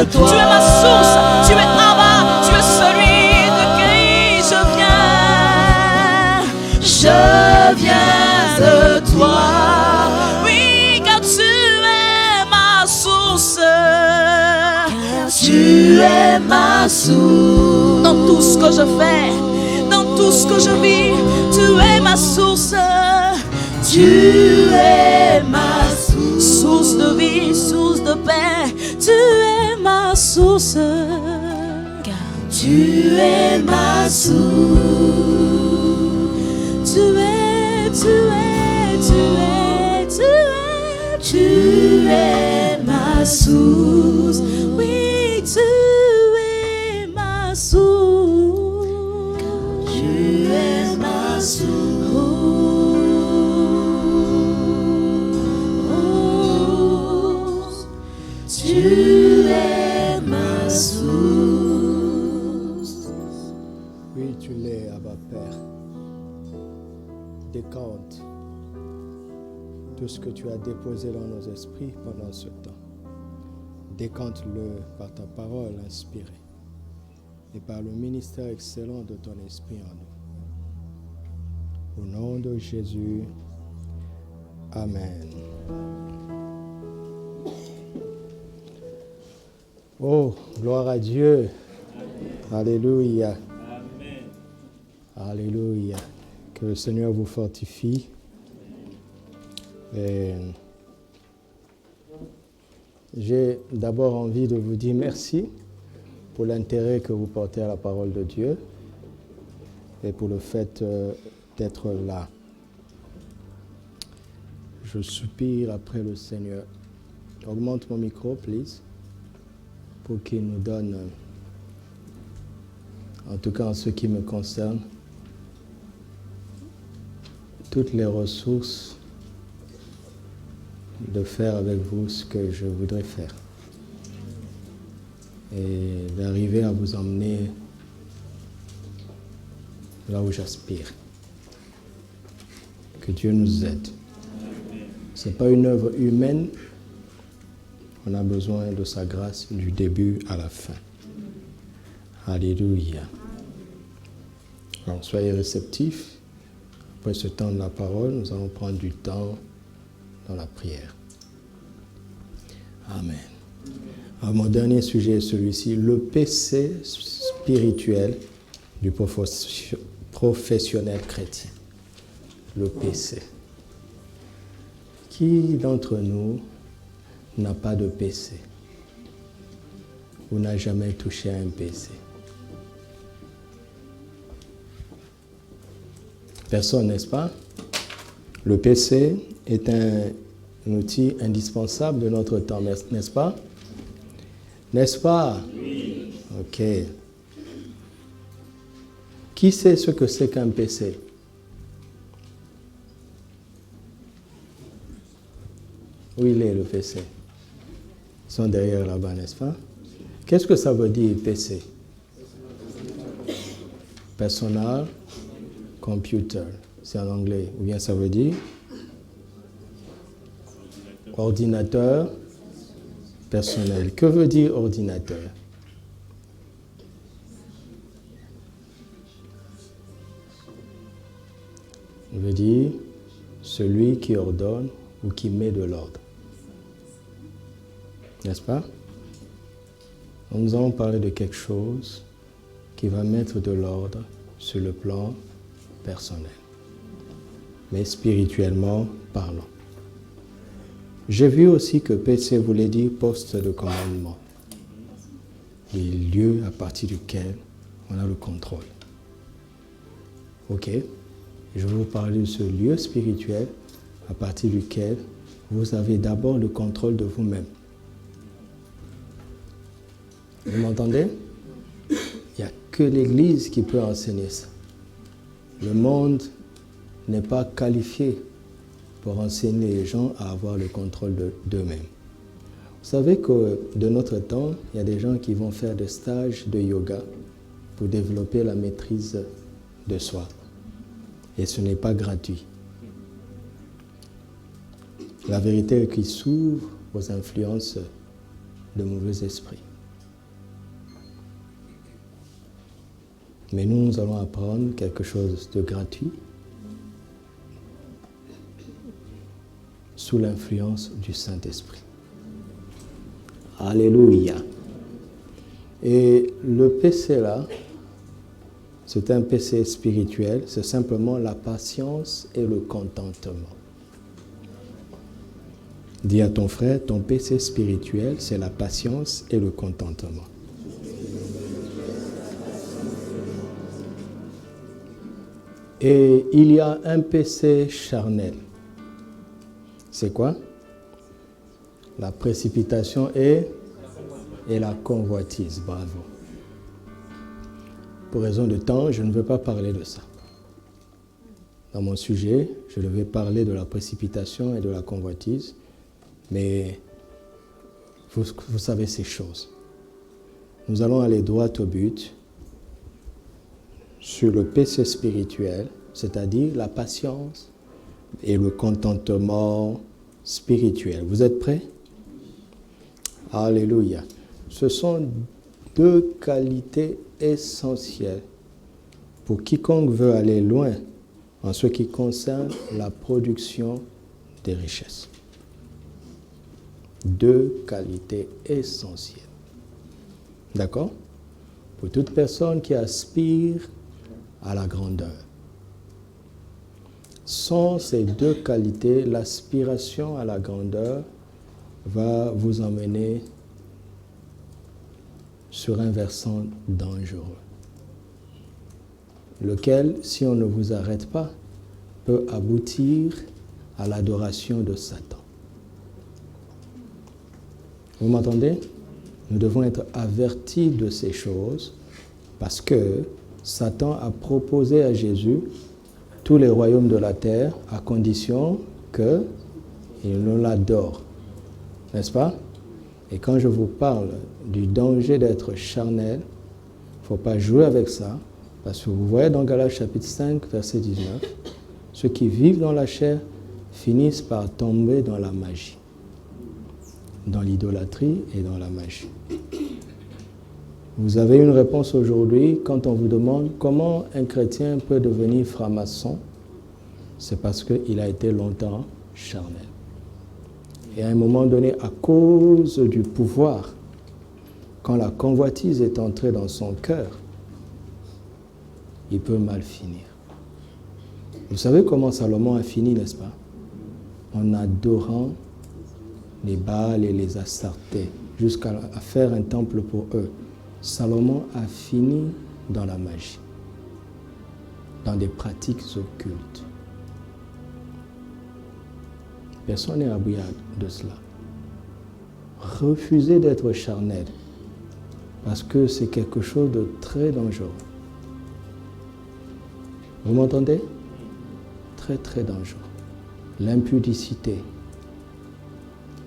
Tu es ma source, tu es Abba, tu es celui de qui je viens de toi. Oui, car tu es ma source, tu es ma source. Dans tout ce que je fais, dans tout ce que je vis, tu es ma source, tu es ma source, source de vie, source de paix, tu es ma source, car tu es ma source. Tu es ma source. Oui, tu es ma source, car tu es ma source. Tu es ma source. Oui, tu l'es, Abba Père. Décante tout ce que tu as déposé dans nos esprits pendant ce temps. Décante-le par ta parole inspirée et par le ministère excellent de ton esprit en nous. Au nom de Jésus, Amen. Oh, gloire à Dieu. Alléluia. Alléluia. Que le Seigneur vous fortifie. Et j'ai d'abord envie de vous dire merci pour l'intérêt que vous portez à la parole de Dieu et pour le fait d'être là. Je soupire après le Seigneur. Augmente mon micro, please, pour qu'il nous donne en tout cas en ce qui me concerne, toutes les ressources de faire avec vous ce que je voudrais faire et d'arriver à vous emmener là où j'aspire. Que Dieu nous aide. Ce n'est pas une œuvre humaine. On a besoin de sa grâce du début à la fin. Alléluia. Alors, soyez réceptifs. Après ce temps de la parole, nous allons prendre du temps dans la prière. Amen. Alors, mon dernier sujet est celui-ci, le péché spirituel du professionnel chrétien. Le péché. Qui d'entre nous n'a pas de péché ou n'a jamais touché à un péché? Personne, n'est-ce pas? Le PC est un outil indispensable de notre temps, n'est-ce pas? N'est-ce pas? Oui. Ok. Qui sait ce que c'est qu'un PC? Où il est le PC? Ils sont derrière là-bas, n'est-ce pas? Qu'est-ce que ça veut dire PC? Personal Computer, c'est en anglais. Ou bien ça veut dire ordinateur personnel. Que veut dire ordinateur? Il veut dire celui qui ordonne ou qui met de l'ordre. N'est-ce pas? Donc nous allons parler de quelque chose qui va mettre de l'ordre sur le plan personnel, mais spirituellement parlant. J'ai vu aussi que PC voulait dire poste de commandement, le lieu à partir duquel on a le contrôle. Ok? Je vais vous parler de ce lieu spirituel à partir duquel vous avez d'abord le contrôle de vous-même. Vous m'entendez? Il n'y a que l'Église qui peut enseigner ça. Le monde n'est pas qualifié pour enseigner les gens à avoir le contrôle d'eux-mêmes. Vous savez que de notre temps, il y a des gens qui vont faire des stages de yoga pour développer la maîtrise de soi. Et ce n'est pas gratuit. La vérité est qu'ils s'ouvrent aux influences de mauvais esprits. Mais nous allons apprendre quelque chose de gratuit sous l'influence du Saint-Esprit. Alléluia. Et le péché là, c'est un péché spirituel, c'est simplement la patience et le contentement. Dis à ton frère, ton péché spirituel, c'est la patience et le contentement. Et il y a un péché charnel. C'est quoi? La précipitation et la convoitise. Bravo. Pour raison de temps, je ne veux pas parler de ça. Dans mon sujet, je devais parler de la précipitation et de la convoitise, mais vous savez ces choses. Nous allons aller droit au but sur le péché spirituel, c'est-à-dire la patience et le contentement spirituel. Vous êtes prêts? Alléluia. Ce sont deux qualités essentielles pour quiconque veut aller loin en ce qui concerne la production des richesses. Deux qualités essentielles. D'accord? Pour toute personne qui aspire à la grandeur. Sans ces deux qualités, l'aspiration à la grandeur va vous emmener sur un versant dangereux, lequel, si on ne vous arrête pas, peut aboutir à l'adoration de Satan. Vous m'entendez? Nous devons être avertis de ces choses parce que Satan a proposé à Jésus tous les royaumes de la terre à condition qu'il ne l'adore. N'est-ce pas? Et quand je vous parle du danger d'être charnel, il ne faut pas jouer avec ça, parce que vous voyez dans Galates chapitre 5, verset 19, ceux qui vivent dans la chair finissent par tomber dans la magie, dans l'idolâtrie et dans la magie. Vous avez une réponse aujourd'hui quand on vous demande comment un chrétien peut devenir franc-maçon. C'est parce qu'il a été longtemps charnel. Et à un moment donné, à cause du pouvoir, quand la convoitise est entrée dans son cœur, il peut mal finir. Vous savez comment Salomon a fini, n'est-ce pas? En adorant les Baals et les Astartés, jusqu'à faire un temple pour eux. Salomon a fini dans la magie, dans des pratiques occultes. Personne n'est abri de cela. Refusez d'être charnel, parce que c'est quelque chose de très dangereux. Vous m'entendez? Très, très dangereux. L'impudicité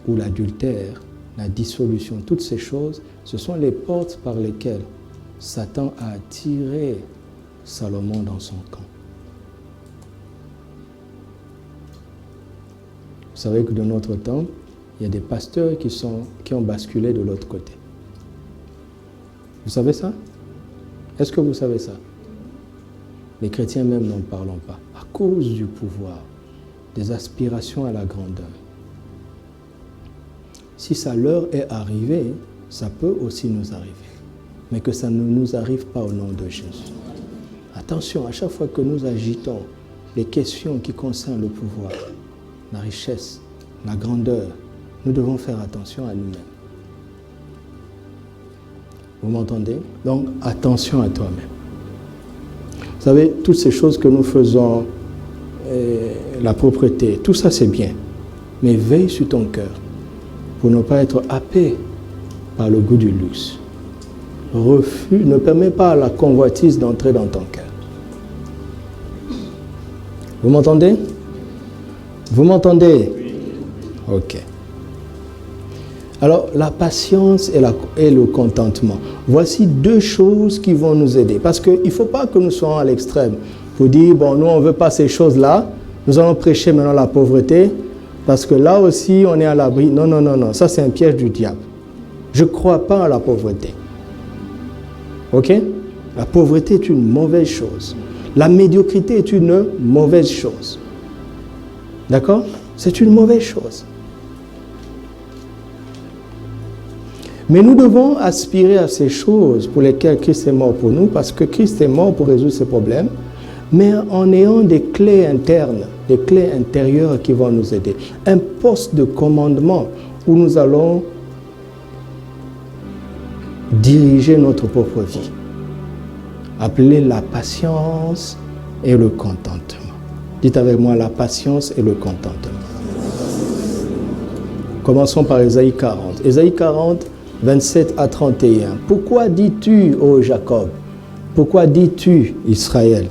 ou l'adultère, la dissolution, toutes ces choses, ce sont les portes par lesquelles Satan a attiré Salomon dans son camp. Vous savez que de notre temps, il y a des pasteurs qui ont basculé de l'autre côté. Vous savez ça? Est-ce que vous savez ça? Les chrétiens même n'en parlent pas, à cause du pouvoir, des aspirations à la grandeur. Si ça leur est arrivé, ça peut aussi nous arriver. Mais que ça ne nous arrive pas au nom de Jésus. Attention, à chaque fois que nous agitons les questions qui concernent le pouvoir, la richesse, la grandeur, nous devons faire attention à nous-mêmes. Vous m'entendez? Donc, attention à toi-même. Vous savez, toutes ces choses que nous faisons, la propreté, tout ça c'est bien. Mais veille sur ton cœur pour ne pas être happé par le goût du luxe. Refus, ne permet pas à la convoitise d'entrer dans ton cœur. Vous m'entendez? Vous m'entendez? Ok. Alors, la patience et le contentement. Voici deux choses qui vont nous aider. Parce qu'il ne faut pas que nous soyons à l'extrême. Pour dire, bon, nous, on ne veut pas ces choses-là. Nous allons prêcher maintenant la pauvreté. Parce que là aussi, on est à l'abri. Non, non, non, non. Ça, c'est un piège du diable. Je ne crois pas à la pauvreté. Ok? La pauvreté est une mauvaise chose. La médiocrité est une mauvaise chose. D'accord? C'est une mauvaise chose. Mais nous devons aspirer à ces choses pour lesquelles Christ est mort pour nous, parce que Christ est mort pour résoudre ces problèmes, mais en ayant des clés internes, des clés intérieures qui vont nous aider. Un poste de commandement où nous allons diriger notre propre vie. Appelez la patience et le contentement. Dites avec moi la patience et le contentement. Commençons par Ésaïe 40. Ésaïe 40, 27 à 31. Pourquoi dis-tu, ô Jacob? Pourquoi dis-tu, Israël?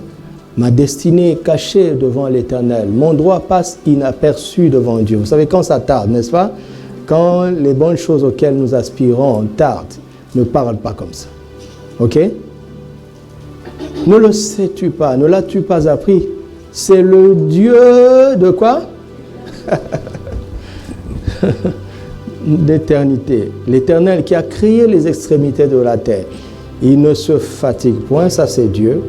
Ma destinée est cachée devant l'Éternel. Mon droit passe inaperçu devant Dieu. Vous savez, quand ça tarde, n'est-ce pas? Quand les bonnes choses auxquelles nous aspirons tardent, ne parle pas comme ça. Ok? Ne le sais-tu pas? Ne l'as-tu pas appris? C'est le Dieu de quoi? D'éternité. L'Éternel qui a créé les extrémités de la terre. Il ne se fatigue point, ça c'est Dieu.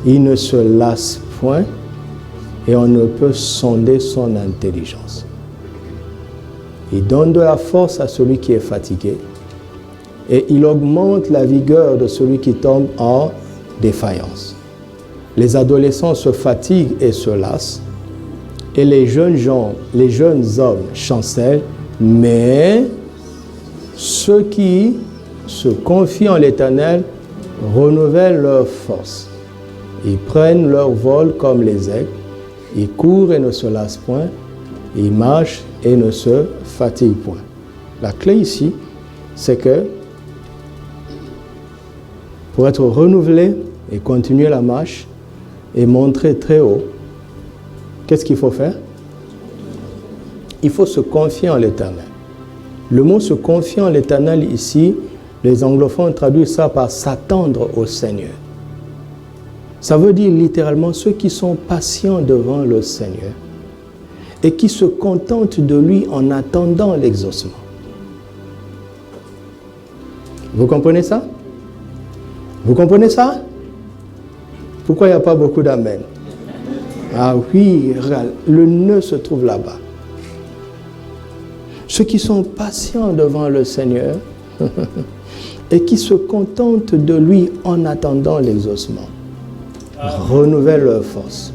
Il ne se lasse point et on ne peut sonder son intelligence. Il donne de la force à celui qui est fatigué et il augmente la vigueur de celui qui tombe en défaillance. Les adolescents se fatiguent et se lassent et les jeunes hommes chancellent, mais ceux qui se confient en l'Éternel renouvellent leur force. Ils prennent leur vol comme les aigles, ils courent et ne se lassent point, ils marchent et ne se fatiguent point. La clé ici, c'est que pour être renouvelé, et continuer la marche et montrer très haut, qu'est-ce qu'il faut faire? Il faut se confier en l'Éternel. Le mot se confier en l'Éternel ici, les anglophones traduisent ça par s'attendre au Seigneur. Ça veut dire littéralement ceux qui sont patients devant le Seigneur et qui se contentent de lui en attendant l'exaucement. Vous comprenez ça? Vous comprenez ça? Pourquoi il n'y a pas beaucoup d'amen? Ah oui, le nœud se trouve là-bas. Ceux qui sont patients devant le Seigneur et qui se contentent de lui en attendant l'exaucement, renouvellent leur force.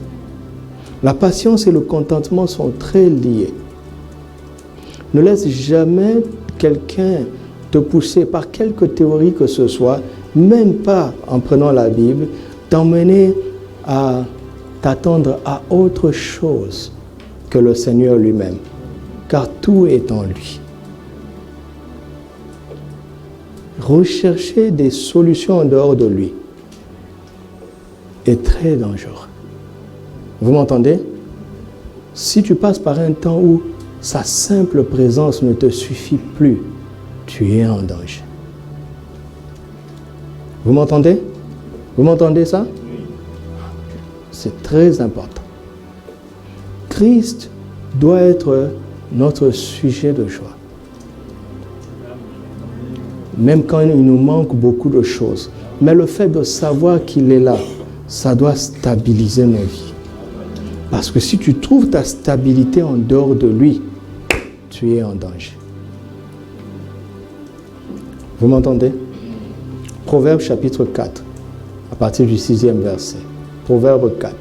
La patience et le contentement sont très liés. Ne laisse jamais quelqu'un te pousser par quelque théorie que ce soit, même pas en prenant la Bible, t'emmener à t'attendre à autre chose que le Seigneur lui-même, car tout est en lui. Rechercher des solutions en dehors de lui est très dangereux. Vous m'entendez? Si tu passes par un temps où sa simple présence ne te suffit plus, tu es en danger. Vous m'entendez? Vous m'entendez ça? C'est très important. Christ doit être notre sujet de joie. Même quand il nous manque beaucoup de choses. Mais le fait de savoir qu'il est là, ça doit stabiliser nos vies. Parce que si tu trouves ta stabilité en dehors de lui, tu es en danger. Vous m'entendez? Proverbe chapitre 4, à partir du 6e verset. Proverbe 4.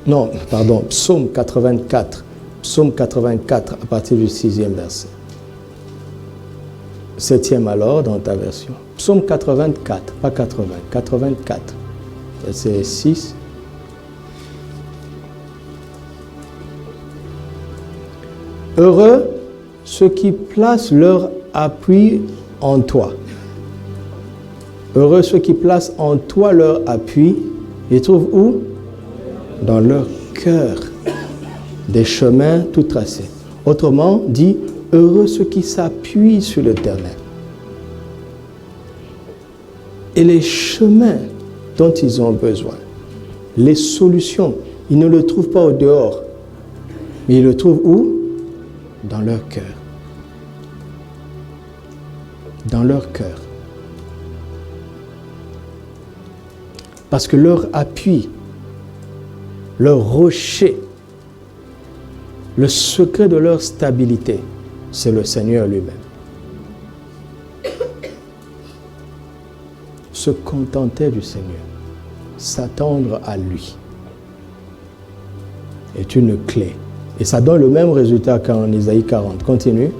Non, pardon, Psaume 84. Psaume 84, à partir du 6e verset. 7e alors, dans ta version. Psaume 84, pas 80, 84. Verset 6. Heureux ceux qui placent leur appui en toi. Heureux ceux qui placent en toi leur appui. Ils trouvent où? Dans leur cœur. Des chemins tout tracés. Autrement dit, heureux ceux qui s'appuient sur l'Éternel. Et les chemins dont ils ont besoin, les solutions, ils ne le trouvent pas au dehors, mais ils le trouvent où? Dans leur cœur. Dans leur cœur. Parce que leur appui, leur rocher, le secret de leur stabilité, c'est le Seigneur lui-même. Se contenter du Seigneur, s'attendre à lui, est une clé. Et ça donne le même résultat qu'en Isaïe 40. Continue.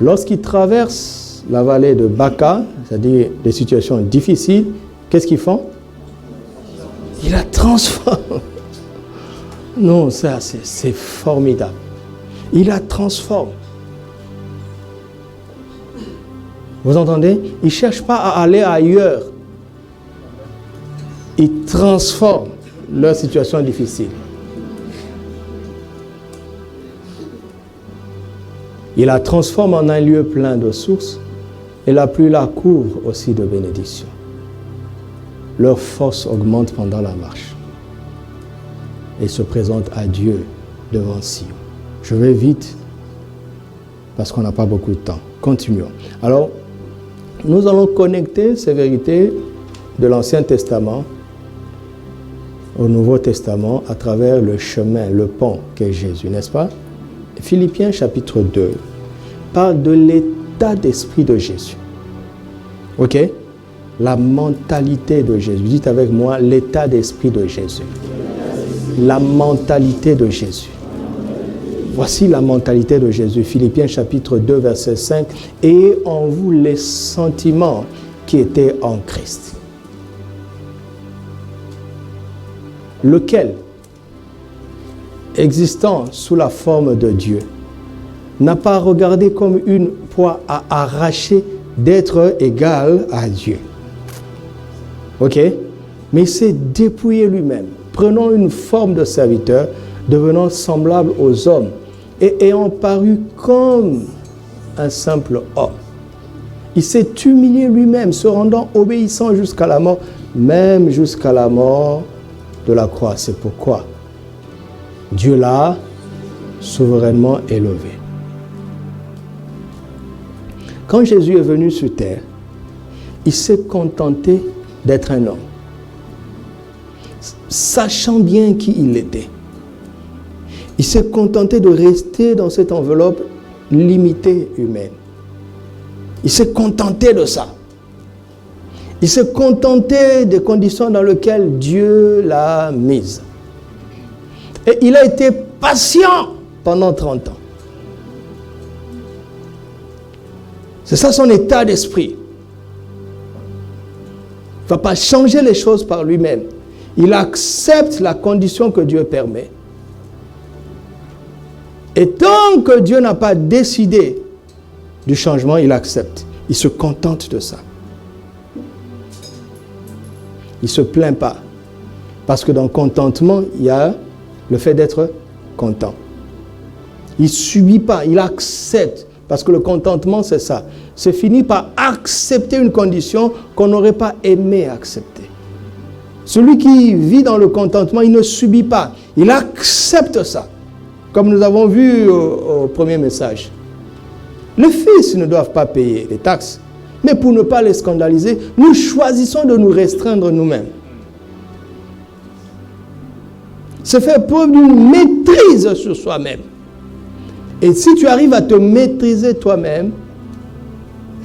Lorsqu'ils traversent la vallée de Baca, c'est-à-dire des situations difficiles, qu'est-ce qu'ils font? Ils la transforment. Non, ça, c'est formidable. Il la transforme. Vous entendez? Ils ne cherchent pas à aller ailleurs. Ils transforment leur situation difficile. Il la transforme en un lieu plein de sources et la pluie la couvre aussi de bénédictions. Leur force augmente pendant la marche et se présente à Dieu devant Sion. Je vais vite parce qu'on n'a pas beaucoup de temps. Continuons. Alors, nous allons connecter ces vérités de l'Ancien Testament au Nouveau Testament à travers le chemin, le pont qu'est Jésus, n'est-ce pas? Philippiens chapitre 2 parle de l'état d'esprit de Jésus. Ok? La mentalité de Jésus. Dites avec moi l'état d'esprit de Jésus. La mentalité de Jésus. Voici la mentalité de Jésus. Philippiens chapitre 2 verset 5. Ayez en vous les sentiments qui étaient en Christ. Lequel, existant sous la forme de Dieu, n'a pas regardé comme une proie à arracher d'être égal à Dieu. Ok? Mais il s'est dépouillé lui-même, prenant une forme de serviteur, devenant semblable aux hommes et ayant paru comme un simple homme. Il s'est humilié lui-même, se rendant obéissant jusqu'à la mort, même jusqu'à la mort de la croix. C'est pourquoi Dieu l'a souverainement élevé. Quand Jésus est venu sur terre, il s'est contenté d'être un homme, sachant bien qui il était. Il s'est contenté de rester dans cette enveloppe limitée humaine. Il s'est contenté de ça. Il s'est contenté des conditions dans lesquelles Dieu l'a mise. Et il a été patient pendant 30 ans. C'est ça son état d'esprit. Il ne va pas changer les choses par lui-même. Il accepte la condition que Dieu permet. Et tant que Dieu n'a pas décidé du changement, il accepte. Il se contente de ça. Il ne se plaint pas. Parce que dans le contentement, il y a le fait d'être content. Il ne subit pas, il accepte. Parce que le contentement, c'est ça. C'est fini par accepter une condition qu'on n'aurait pas aimé accepter. Celui qui vit dans le contentement, il ne subit pas. Il accepte ça. Comme nous avons vu au premier message. Les fils ne doivent pas payer les taxes. Mais pour ne pas les scandaliser, nous choisissons de nous restreindre nous-mêmes. C'est faire preuve d'une maîtrise sur soi-même. Et si tu arrives à te maîtriser toi-même,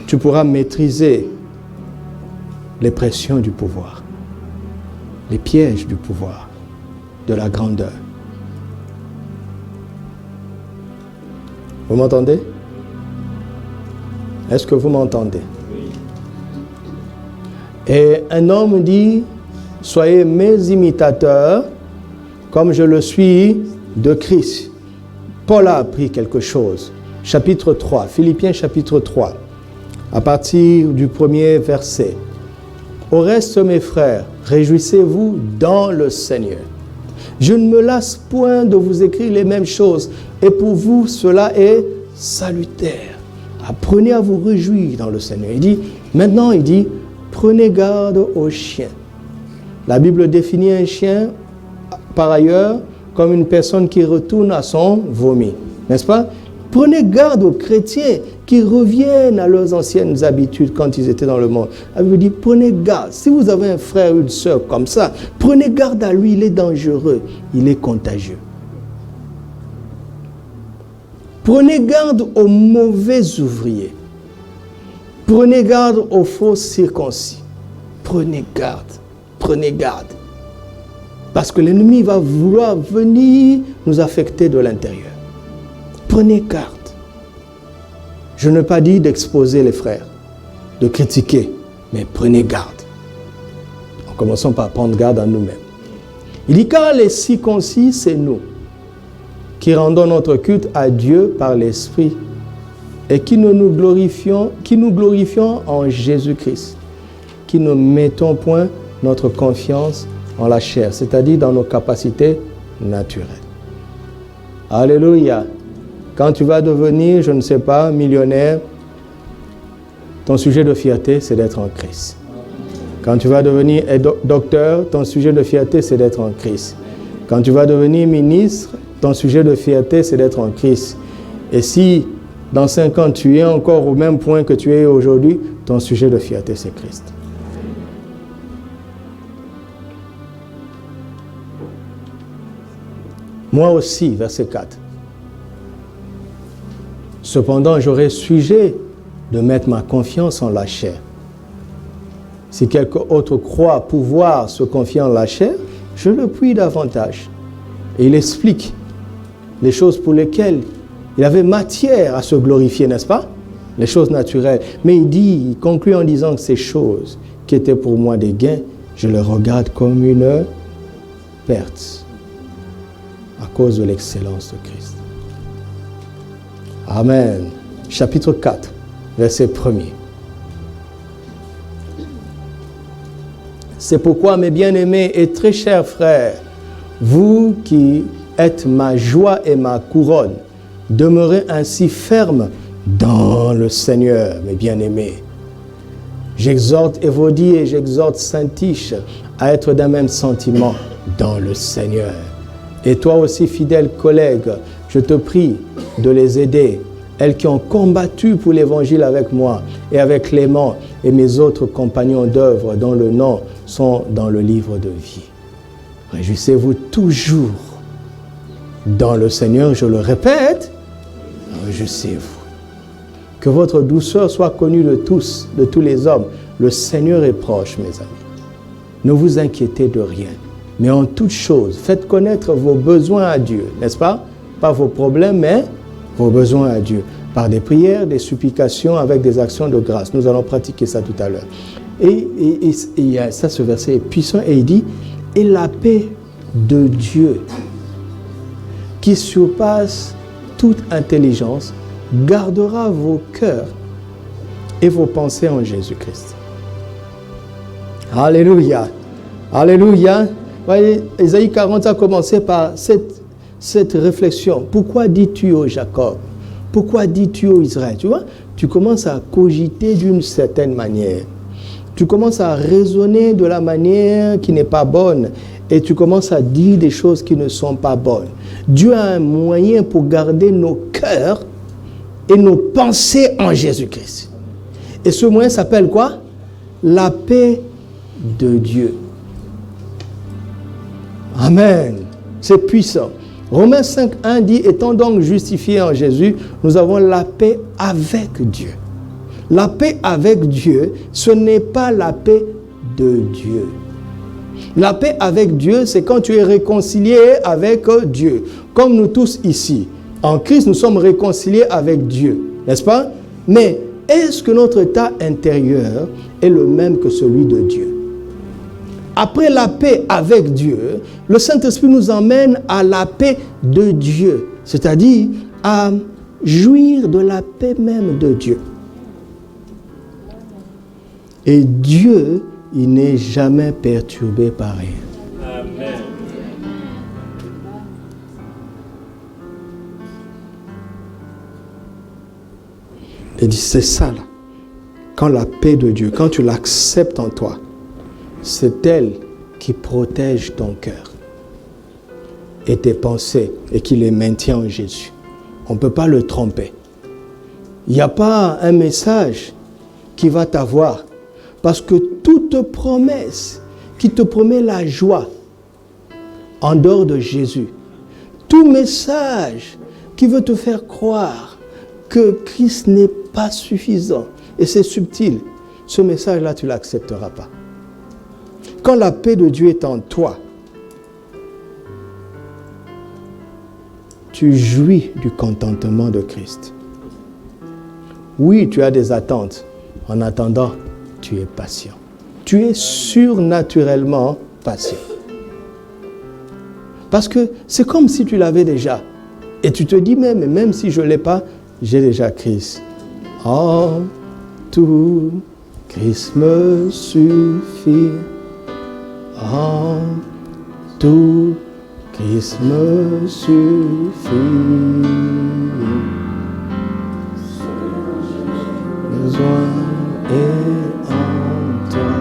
tu pourras maîtriser les pressions du pouvoir, les pièges du pouvoir, de la grandeur. Vous m'entendez? Est-ce que vous m'entendez? Et un homme dit, soyez mes imitateurs, comme je le suis de Christ. Paul a appris quelque chose. Chapitre 3, Philippiens chapitre 3, à partir du premier verset. Au reste, mes frères, réjouissez-vous dans le Seigneur. Je ne me lasse point de vous écrire les mêmes choses, et pour vous, cela est salutaire. Apprenez à vous réjouir dans le Seigneur. Maintenant, il dit, prenez garde aux chiens. La Bible définit un chien, par ailleurs, comme une personne qui retourne à son vomi. N'est-ce pas? Prenez garde aux chrétiens qui reviennent à leurs anciennes habitudes quand ils étaient dans le monde. La Bible dit, prenez garde. Si vous avez un frère ou une sœur comme ça, prenez garde à lui, il est dangereux, il est contagieux. Prenez garde aux mauvais ouvriers. Prenez garde aux faux circoncis. Prenez garde. Prenez garde. Parce que l'ennemi va vouloir venir nous affecter de l'intérieur. Prenez garde. Je n'ai pas dit d'exposer les frères, de critiquer, mais prenez garde. En commençant par prendre garde à nous-mêmes. Il dit, car les circoncis, c'est nous, qui rendons notre culte à Dieu par l'Esprit, et qui nous glorifions en Jésus-Christ, qui ne mettons point notre confiance en la chair, c'est-à-dire dans nos capacités naturelles. Alléluia. Quand tu vas devenir, je ne sais pas, millionnaire, ton sujet de fierté, c'est d'être en Christ. Quand tu vas devenir docteur, ton sujet de fierté, c'est d'être en Christ. Quand tu vas devenir ministre, ton sujet de fierté, c'est d'être en Christ. Et si dans 5 ans, tu es encore au même point que tu es aujourd'hui, ton sujet de fierté, c'est Christ. Moi aussi, verset 4. Cependant, j'aurai sujet de mettre ma confiance en la chair. Si quelqu'un autre croit pouvoir se confier en la chair, je le puis davantage. Et il explique les choses pour lesquelles il avait matière à se glorifier, n'est-ce pas? Les choses naturelles. Mais il conclut en disant que ces choses qui étaient pour moi des gains, je les regarde comme une perte à cause de l'excellence de Christ. Amen. Chapitre 4, verset 1er. C'est pourquoi, mes bien-aimés et très chers frères, vous qui êtes ma joie et ma couronne, demeurez ainsi fermes dans le Seigneur, mes bien-aimés. J'exhorte Évodie et j'exhorte Saint-Tiche à être d'un même sentiment dans le Seigneur. Et toi aussi, fidèle collègue, je te prie de les aider, elles qui ont combattu pour l'Évangile avec moi et avec Clément et mes autres compagnons d'œuvre dont le nom sont dans le livre de vie. Réjouissez-vous toujours dans le Seigneur, je le répète, réjouissez-vous. Que votre douceur soit connue de tous les hommes. Le Seigneur est proche, mes amis. Ne vous inquiétez de rien, mais en toute chose, faites connaître vos besoins à Dieu, n'est-ce pas? Pas vos problèmes, mais vos besoins à Dieu. Par des prières, des supplications, avec des actions de grâce. Nous allons pratiquer ça tout à l'heure. Et ça, ce verset est puissant et il dit, et la paix de Dieu, qui surpasse toute intelligence, gardera vos cœurs et vos pensées en Jésus-Christ. Alléluia. Alléluia. Voyez, Ésaïe 40 a commencé par cette réflexion. Pourquoi dis-tu ô Jacob? Pourquoi dis-tu ô Israël? Tu vois, tu commences à cogiter d'une certaine manière. Tu commences à raisonner de la manière qui n'est pas bonne et tu commences à dire des choses qui ne sont pas bonnes. Dieu a un moyen pour garder nos cœurs et nos pensées en Jésus-Christ. Et ce moyen s'appelle quoi? La paix de Dieu. Amen. C'est puissant. Romains 5.1 dit, étant donc justifiés en Jésus, nous avons la paix avec Dieu. La paix avec Dieu, ce n'est pas la paix de Dieu. La paix avec Dieu, c'est quand tu es réconcilié avec Dieu. Comme nous tous ici. En Christ, nous sommes réconciliés avec Dieu, n'est-ce pas? Mais est-ce que notre état intérieur est le même que celui de Dieu? Après la paix avec Dieu, le Saint-Esprit nous emmène à la paix de Dieu, c'est-à-dire à jouir de la paix même de Dieu. Et Dieu, il n'est jamais perturbé par rien. Amen. Il dit, c'est ça là. Quand la paix de Dieu, quand tu l'acceptes en toi, c'est elle qui protège ton cœur et tes pensées et qui les maintient en Jésus. On ne peut pas le tromper. Il n'y a pas un message qui va t'avoir parce que toute promesse qui te promet la joie en dehors de Jésus, tout message qui veut te faire croire que Christ n'est pas suffisant et c'est subtil, ce message-là, tu ne l'accepteras pas. Quand la paix de Dieu est en toi, tu jouis du contentement de Christ. Oui, tu as des attentes. En attendant, tu es patient. Tu es surnaturellement patient. Parce que c'est comme si tu l'avais déjà. Et tu te dis même si je ne l'ai pas, j'ai déjà Christ. Oh, tout Christ me suffit. Oh, tout Christ me suffit. Besoin est en toi.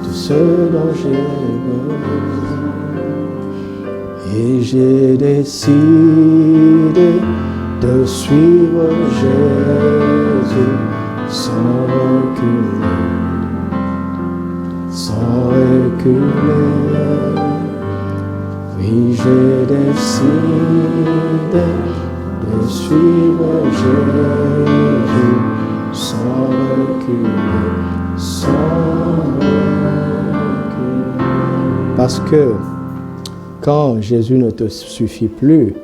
Tout ce dont j'ai besoin. Et j'ai décidé de suivre Jésus sans reculer. Sans reculer, oui, j'ai décidé de suivre Jésus sans reculer, sans reculer. Parce que quand Jésus ne te suffit plus,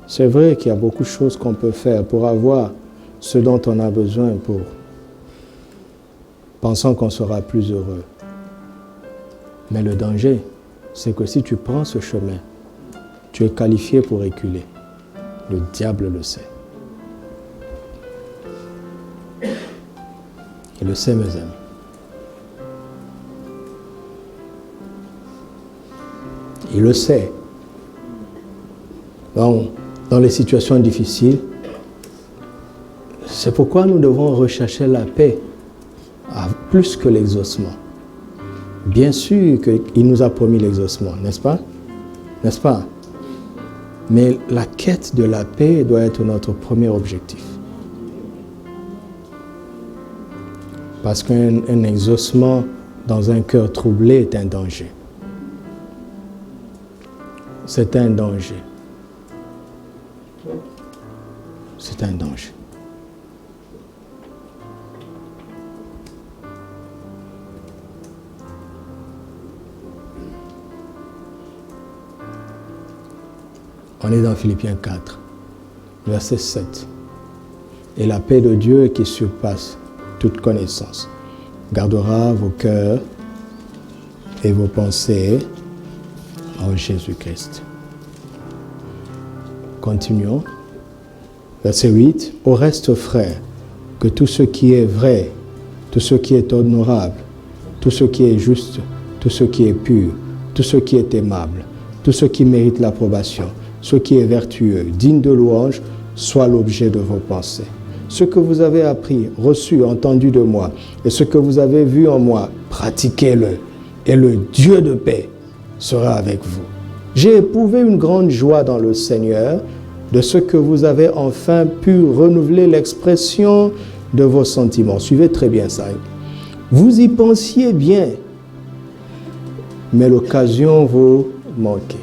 c'est vrai qu'il y a beaucoup de choses qu'on peut faire pour avoir ce dont on a besoin pour pensant qu'on sera plus heureux. Mais le danger, c'est que si tu prends ce chemin, tu es qualifié pour reculer. Le diable le sait. Il le sait, mes amis. Il le sait. Donc, dans les situations difficiles, c'est pourquoi nous devons rechercher la paix plus que l'exaucement. Bien sûr qu'il nous a promis l'exaucement, n'est-ce pas? N'est-ce pas? Mais la quête de la paix doit être notre premier objectif. Parce qu'un exaucement dans un cœur troublé est un danger. C'est un danger. C'est un danger. On est dans Philippiens 4, verset 7. Et la paix de Dieu qui surpasse toute connaissance gardera vos cœurs et vos pensées en Jésus-Christ. Continuons. Verset 8. Au reste, frères, que tout ce qui est vrai, tout ce qui est honorable, tout ce qui est juste, tout ce qui est pur, tout ce qui est aimable, tout ce qui mérite l'approbation, ce qui est vertueux, digne de louange, soit l'objet de vos pensées. Ce que vous avez appris, reçu, entendu de moi, et ce que vous avez vu en moi, pratiquez-le, et le Dieu de paix sera avec vous. J'ai éprouvé une grande joie dans le Seigneur, de ce que vous avez enfin pu renouveler l'expression de vos sentiments. Suivez très bien ça. Vous y pensiez bien, mais l'occasion vous manquait.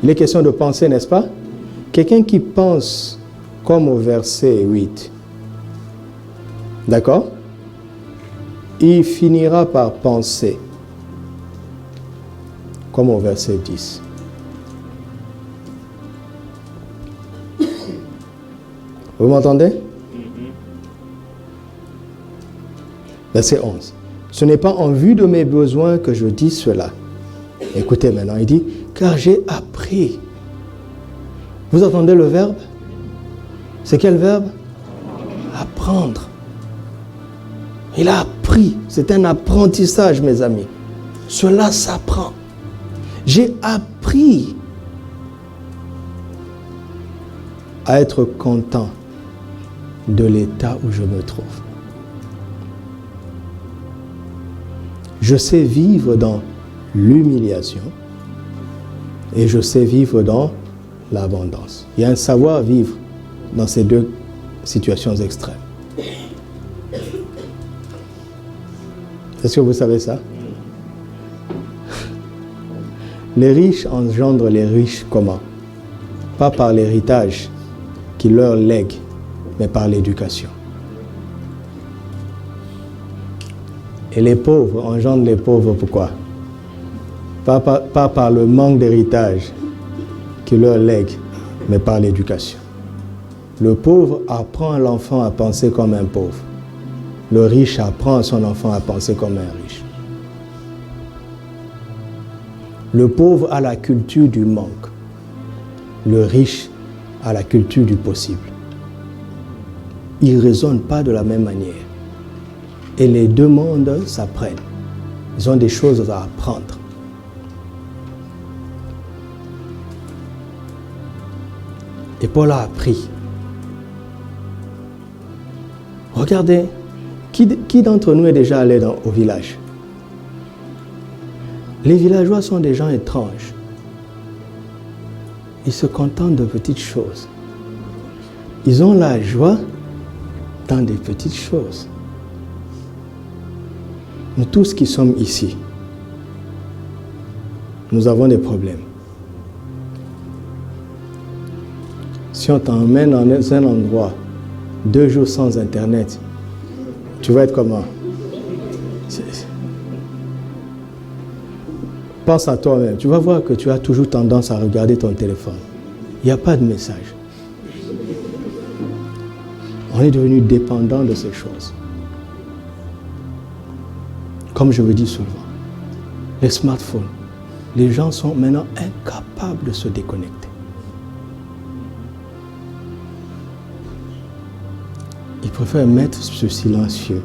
Il est question de penser, n'est-ce pas? Quelqu'un qui pense comme au verset 8, d'accord? Il finira par penser comme au verset 10. Vous m'entendez? Verset 11. Ce n'est pas en vue de mes besoins que je dis cela. Écoutez maintenant, il dit, car j'ai appris. Vous entendez le verbe? C'est quel verbe? Apprendre. Il a appris. C'est un apprentissage, mes amis. Cela s'apprend. J'ai appris à être content de l'état où je me trouve. Je sais vivre dans l'humiliation et je sais vivre dans l'abondance. Il y a un savoir-vivre dans ces deux situations extrêmes. Est-ce que vous savez ça? Les riches engendrent les riches comment? Pas par l'héritage qu'ils leur lèguent, mais par l'éducation. Et les pauvres engendrent les pauvres pourquoi? Pas par le manque d'héritage qu'ils leur lèguent, mais par l'éducation. Le pauvre apprend à l'enfant à penser comme un pauvre. Le riche apprend à son enfant à penser comme un riche. Le pauvre a la culture du manque. Le riche a la culture du possible. Ils ne raisonnent pas de la même manière. Et les deux mondes s'apprennent. Ils ont des choses à apprendre. Et Paul a appris. Regardez, qui d'entre nous est déjà allé au village? Les villageois sont des gens étranges. Ils se contentent de petites choses. Ils ont la joie dans des petites choses. Nous tous qui sommes ici, nous avons des problèmes. Si on t'emmène dans un endroit, 2 jours sans Internet, tu vas être comment? Pense à toi-même. Tu vas voir que tu as toujours tendance à regarder ton téléphone. Il n'y a pas de message. On est devenu dépendant de ces choses. Comme je le dis souvent, les smartphones, les gens sont maintenant incapables de se déconnecter. Ils préfèrent mettre ce silencieux.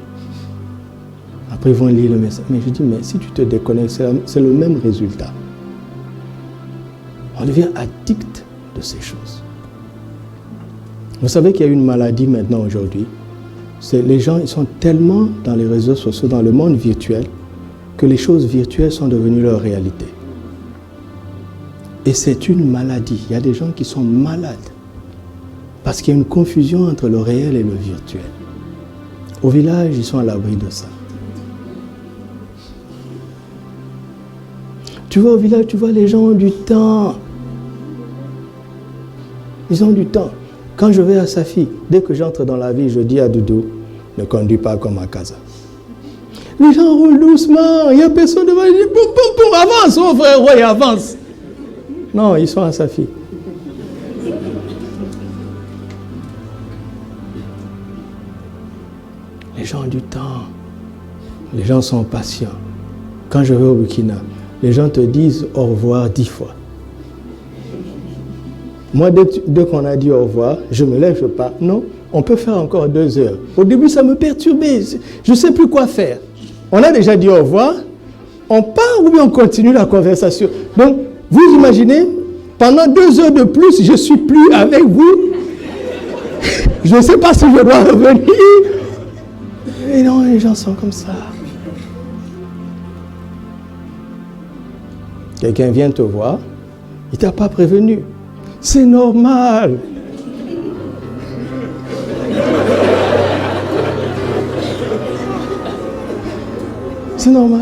Après, ils vont lire le message. Mais je dis, mais si tu te déconnectes, c'est le même résultat. On devient addict de ces choses. Vous savez qu'il y a une maladie maintenant aujourd'hui. Les gens ils sont tellement dans les réseaux sociaux, dans le monde virtuel, que les choses virtuelles sont devenues leur réalité. Et c'est une maladie. Il y a des gens qui sont malades parce qu'il y a une confusion entre le réel et le virtuel. Au village, ils sont à l'abri de ça. Tu vas au village, tu vois, les gens ont du temps. Ils ont du temps. Quand je vais à Safi, dès que j'entre dans la ville, je dis à Doudou, ne conduis pas comme à Casa. Les gens roulent doucement, il n'y a personne devant, ils disent, boum, boum, boum, avance, mon frère, ouais, avance. Non, ils sont à Safi. Les gens ont du temps. Les gens sont patients. Quand je vais au Burkina, les gens te disent au revoir 10 fois. Moi, dès qu'on a dit au revoir, je me lève, je pars. Non, on peut faire encore 2 heures. Au début, ça me perturbait. Je ne sais plus quoi faire. On a déjà dit au revoir. On part ou bien on continue la conversation. Donc, vous imaginez, pendant 2 heures de plus, je ne suis plus avec vous. Je ne sais pas si je dois revenir. Et non, les gens sont comme ça. Quelqu'un vient te voir, il ne t'a pas prévenu. C'est normal. C'est normal.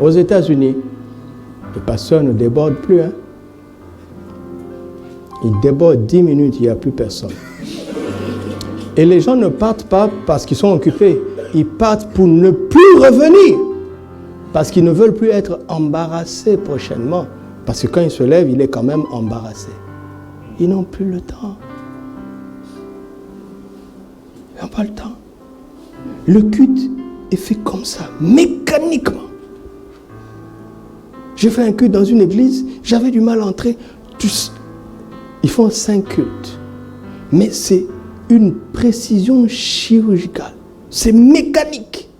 Aux États-Unis, le pasteur ne déborde plus. Hein? Il déborde 10 minutes, il n'y a plus personne. Et les gens ne partent pas parce qu'ils sont occupés. Ils partent pour ne plus revenir. Parce qu'ils ne veulent plus être embarrassés prochainement. Parce que quand ils se lèvent, il est quand même embarrassé. Ils n'ont plus le temps. Ils n'ont pas le temps. Le culte est fait comme ça, mécaniquement. J'ai fait un culte dans une église, j'avais du mal à entrer. Ils font 5 cultes. Mais c'est une précision chirurgicale. C'est mécanique.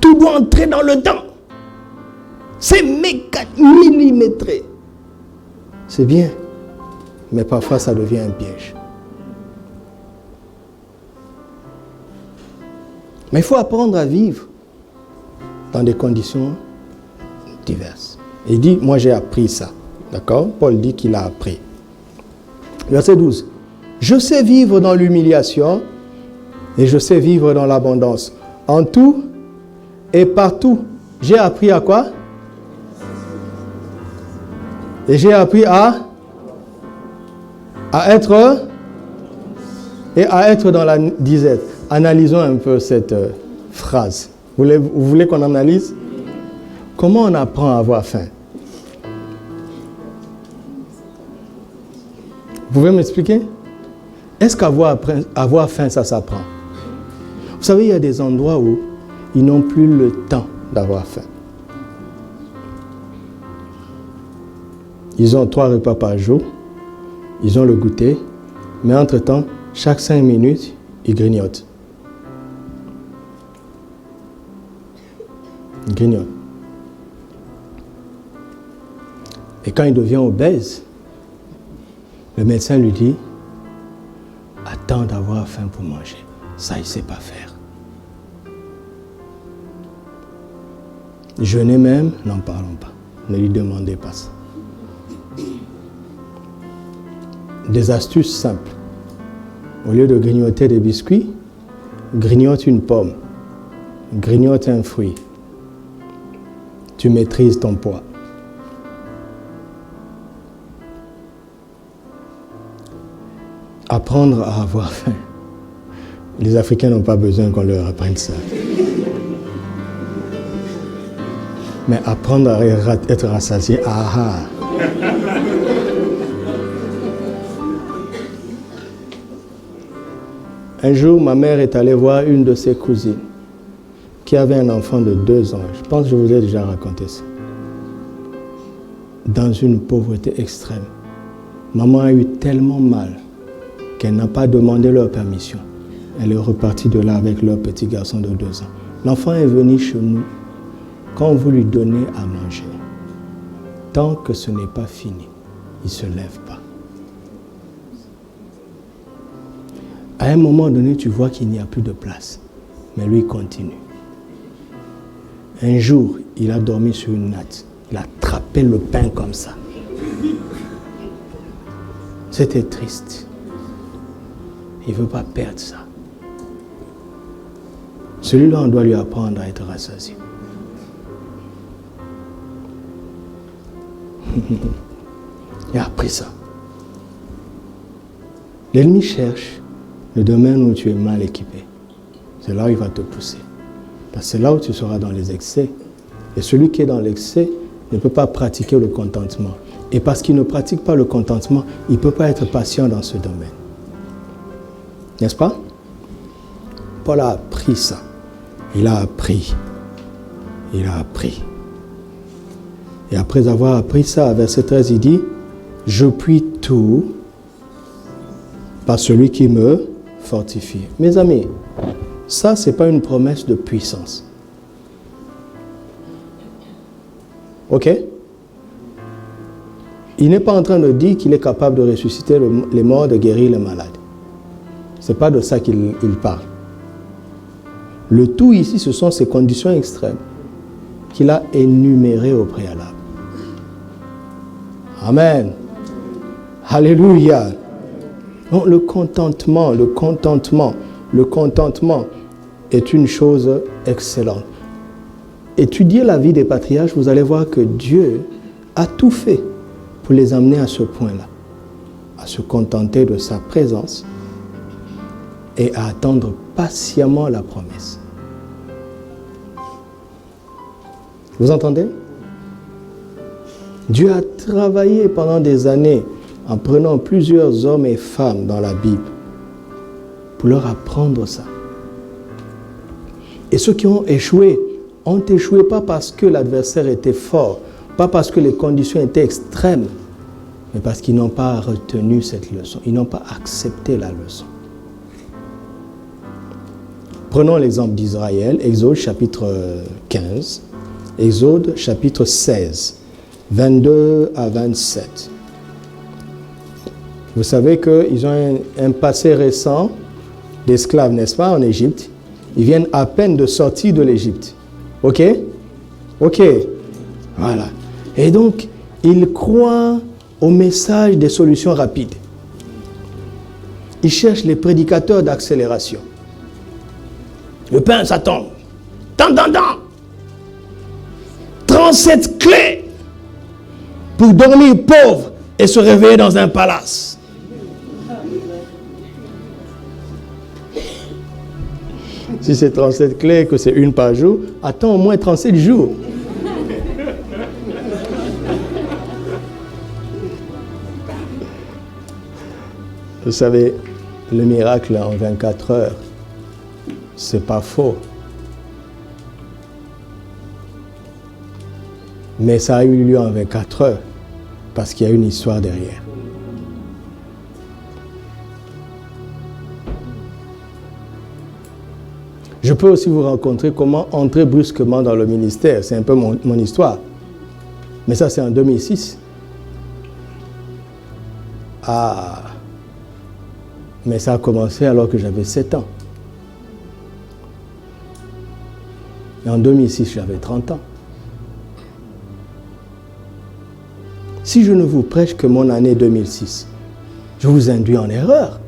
Tout doit entrer dans le temps. C'est millimétré. C'est bien, mais parfois ça devient un piège. Mais il faut apprendre à vivre dans des conditions diverses. Et il dit, moi j'ai appris ça. D'accord? Paul dit qu'il a appris. Verset 12. Je sais vivre dans l'humiliation et je sais vivre dans l'abondance. En tout et partout, j'ai appris à quoi? Et j'ai appris à être et à être dans la disette. Analysons un peu cette phrase. Vous voulez qu'on analyse? Comment on apprend à avoir faim? Vous pouvez m'expliquer? Est-ce qu'avoir faim, ça s'apprend? Vous savez, il y a des endroits où ils n'ont plus le temps d'avoir faim. Ils ont 3 repas par jour, ils ont le goûter, mais entre-temps, chaque 5 minutes, ils grignotent. Ils grignotent. Et quand il devient obèse, le médecin lui dit, attends d'avoir faim pour manger. Ça, il ne sait pas faire. Jeûner même, n'en parlons pas. Ne lui demandez pas ça. Des astuces simples. Au lieu de grignoter des biscuits, grignote une pomme. Grignote un fruit. Tu maîtrises ton poids. Apprendre à avoir faim. Les Africains n'ont pas besoin qu'on leur apprenne ça. Mais apprendre à être rassasié, Un jour, ma mère est allée voir une de ses cousines qui avait un enfant de 2 ans. Je pense que je vous ai déjà raconté ça. Dans une pauvreté extrême. Maman a eu tellement mal qu'elle n'a pas demandé leur permission. Elle est repartie de là avec leur petit garçon de 2 ans. L'enfant est venu chez nous quand vous lui donnez à manger, tant que ce n'est pas fini, il ne se lève pas. À un moment donné, tu vois qu'il n'y a plus de place, mais lui continue. Un jour, il a dormi sur une natte. Il a attrapé le pain comme ça. C'était triste. Il ne veut pas perdre ça. Celui-là, on doit lui apprendre à être rassasié. Il a appris ça. L'ennemi cherche le domaine où tu es mal équipé. C'est là où il va te pousser. Parce que c'est là où tu seras dans les excès. Et celui qui est dans l'excès ne peut pas pratiquer le contentement. Et parce qu'il ne pratique pas le contentement, il ne peut pas être patient dans ce domaine. N'est-ce pas? Paul a appris ça. Il a appris. Il a appris. Et après avoir appris ça, verset 13, il dit, « Je puis tout par celui qui me fortifie. » Mes amis, ça, ce n'est pas une promesse de puissance. Ok? Il n'est pas en train de dire qu'il est capable de ressusciter les morts, de guérir les malades. Ce n'est pas de ça qu'il parle. Le tout ici, ce sont ces conditions extrêmes qu'il a énumérées au préalable. Amen. Alléluia. Donc, le contentement est une chose excellente. Étudiez la vie des patriarches, vous allez voir que Dieu a tout fait pour les amener à ce point-là, à se contenter de sa présence et à attendre patiemment la promesse. Vous entendez? Dieu a travaillé pendant des années en prenant plusieurs hommes et femmes dans la Bible pour leur apprendre ça. Et ceux qui ont échoué pas parce que l'adversaire était fort, pas parce que les conditions étaient extrêmes, mais parce qu'ils n'ont pas retenu cette leçon, ils n'ont pas accepté la leçon. Prenons l'exemple d'Israël, Exode chapitre 15, Exode chapitre 16, 22 à 27. Vous savez qu'ils ont un passé récent d'esclaves, n'est-ce pas, en Égypte. Ils viennent à peine de sortir de l'Égypte. Ok? Ok. Voilà. Et donc, ils croient au message des solutions rapides. Ils cherchent les prédicateurs d'accélération. Le pain, ça tombe. Tant. 37 clés pour dormir pauvre et se réveiller dans un palace. Si c'est 37 clés, que c'est une par jour, attends au moins 37 jours. Vous savez, le miracle en 24 heures, c'est pas faux. Mais ça a eu lieu en 24 heures, parce qu'il y a une histoire derrière. Je peux aussi vous raconter comment entrer brusquement dans le ministère. C'est un peu mon histoire. Mais ça, c'est en 2006. Ah! Mais ça a commencé alors que j'avais 7 ans. Et en 2006, j'avais 30 ans. Si je ne vous prêche que mon année 2006, je vous induis en erreur.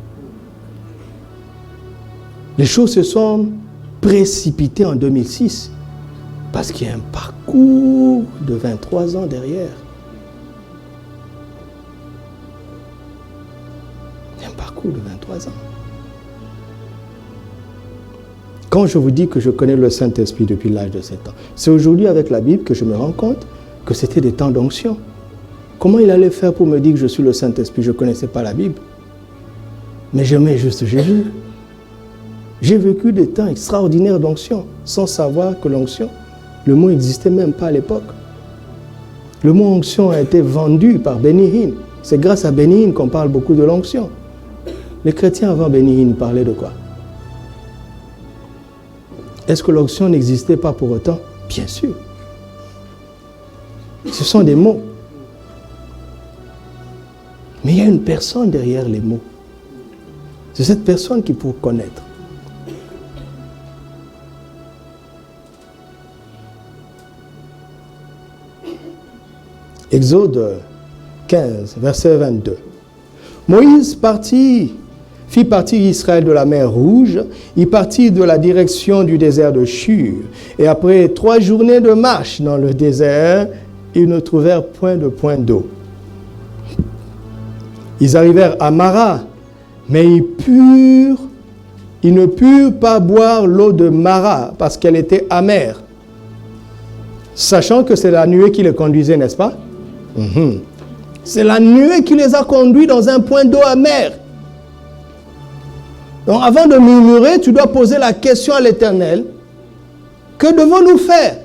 Les choses se sont précipitées en 2006 parce qu'il y a un parcours de 23 ans derrière. Il y a un parcours de 23 ans. Quand je vous dis que je connais le Saint-Esprit depuis l'âge de 7 ans, c'est aujourd'hui avec la Bible que je me rends compte que c'était des temps d'onction. Comment il allait faire pour me dire que je suis le Saint-Esprit? Je ne connaissais pas la Bible. Mais j'aimais juste Jésus. J'ai vécu des temps extraordinaires d'onction, sans savoir que l'onction, le mot n'existait même pas à l'époque. Le mot onction a été vendu par Benny Hinn. C'est grâce à Benny Hinn qu'on parle beaucoup de l'onction. Les chrétiens avant Benny Hinn parlaient de quoi? Est-ce que l'onction n'existait pas pour autant? Bien sûr. Ce sont des mots. Mais il y a une personne derrière les mots. C'est cette personne qu'il faut connaître. Exode 15, verset 22. Moïse fit partir Israël de la mer Rouge. Il partit de la direction du désert de Shur. Et après 3 journées de marche dans le désert, ils ne trouvèrent point d'eau. Ils arrivèrent à Mara, mais ils ne purent pas boire l'eau de Mara parce qu'elle était amère. Sachant que c'est la nuée qui les conduisait, n'est-ce pas? C'est la nuée qui les a conduits dans un point d'eau amer. Donc avant de murmurer, tu dois poser la question à l'Éternel. Que devons-nous faire?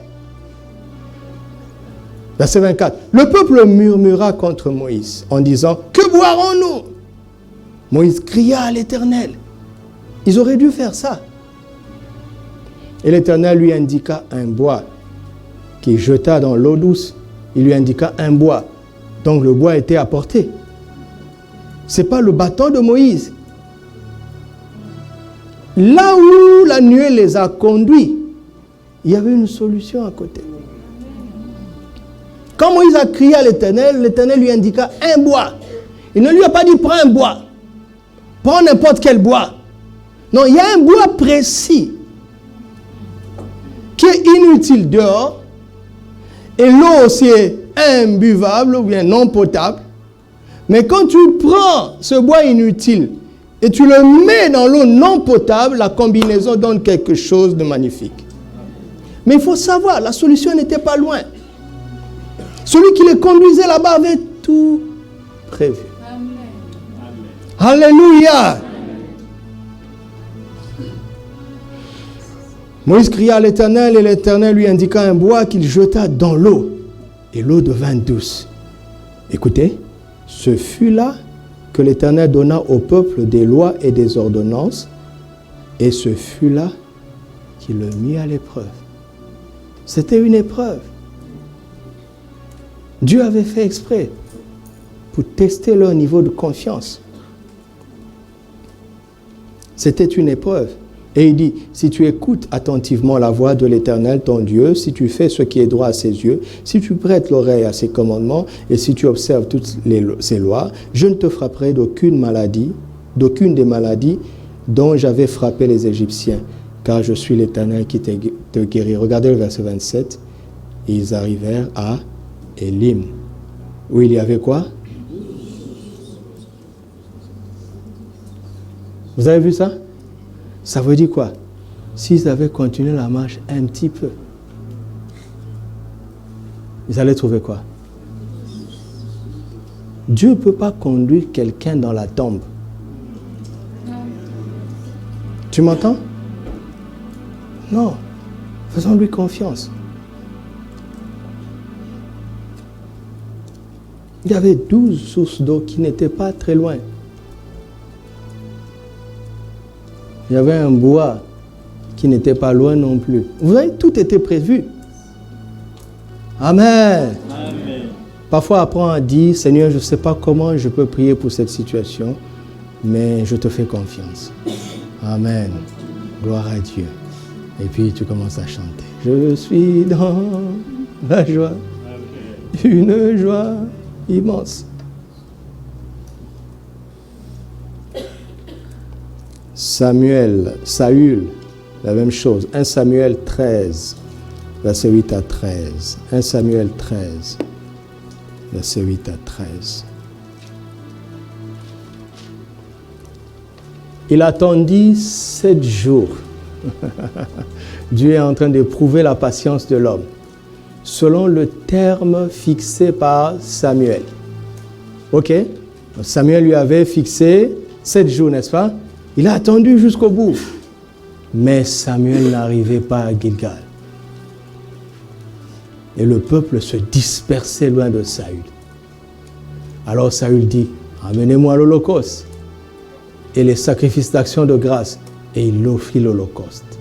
Verset 24. Le peuple murmura contre Moïse en disant, que boirons-nous? Moïse cria à l'Éternel. Ils auraient dû faire ça. Et l'Éternel lui indiqua un bois qu'il jeta dans l'eau douce. Il lui indiqua un bois. Donc le bois était apporté. Ce n'est pas le bâton de Moïse. Là où la nuée les a conduits, il y avait une solution à côté. Quand Moïse a crié à l'Éternel, l'Éternel lui indiqua un bois. Il ne lui a pas dit prends un bois. Prends n'importe quel bois. Non, il y a un bois précis qui est inutile dehors. Et l'eau aussi est imbuvable ou bien non potable. Mais quand tu prends ce bois inutile et tu le mets dans l'eau non potable, la combinaison donne quelque chose de magnifique. Mais il faut savoir, la solution n'était pas loin. Celui qui les conduisait là-bas avait tout prévu. Amen. Alléluia. Moïse cria à l'Éternel et l'Éternel lui indiqua un bois qu'il jeta dans l'eau. Et l'eau devint douce. Écoutez, ce fut là que l'Éternel donna au peuple des lois et des ordonnances. Et ce fut là qu'il le mit à l'épreuve. C'était une épreuve. Dieu avait fait exprès pour tester leur niveau de confiance. C'était une épreuve. Et il dit, si tu écoutes attentivement la voix de l'Éternel, ton Dieu, si tu fais ce qui est droit à ses yeux, si tu prêtes l'oreille à ses commandements et si tu observes toutes ses lois, je ne te frapperai d'aucune des maladies dont j'avais frappé les Égyptiens, car je suis l'Éternel qui te guérit. Regardez le verset 27. Et ils arrivèrent à Élim, où il y avait quoi? Vous avez vu ça? Ça veut dire quoi? S'ils avaient continué la marche un petit peu, ils allaient trouver quoi? Dieu ne peut pas conduire quelqu'un dans la tombe. Tu m'entends? Non. Faisons-lui confiance. Il y avait 12 sources d'eau qui n'étaient pas très loin. Il y avait un bois qui n'était pas loin non plus. Vous voyez, tout était prévu. Amen. Amen. Parfois, apprends à dire, Seigneur, je ne sais pas comment je peux prier pour cette situation, mais je te fais confiance. Amen. Gloire à Dieu. Et puis, tu commences à chanter. Je suis dans la joie, une joie immense. Saül, la même chose. 1 Samuel 13, verset 8 à 13. 1 Samuel 13, verset 8 à 13. Il attendit 7 jours. Dieu est en train d'éprouver la patience de l'homme, selon le terme fixé par Samuel. Ok? Samuel lui avait fixé 7 jours, n'est-ce pas? Il a attendu jusqu'au bout. Mais Samuel n'arrivait pas à Gilgal. Et le peuple se dispersait loin de Saül. Alors Saül dit, amenez-moi l'holocauste et les sacrifices d'action de grâce. Et il offrit l'holocauste.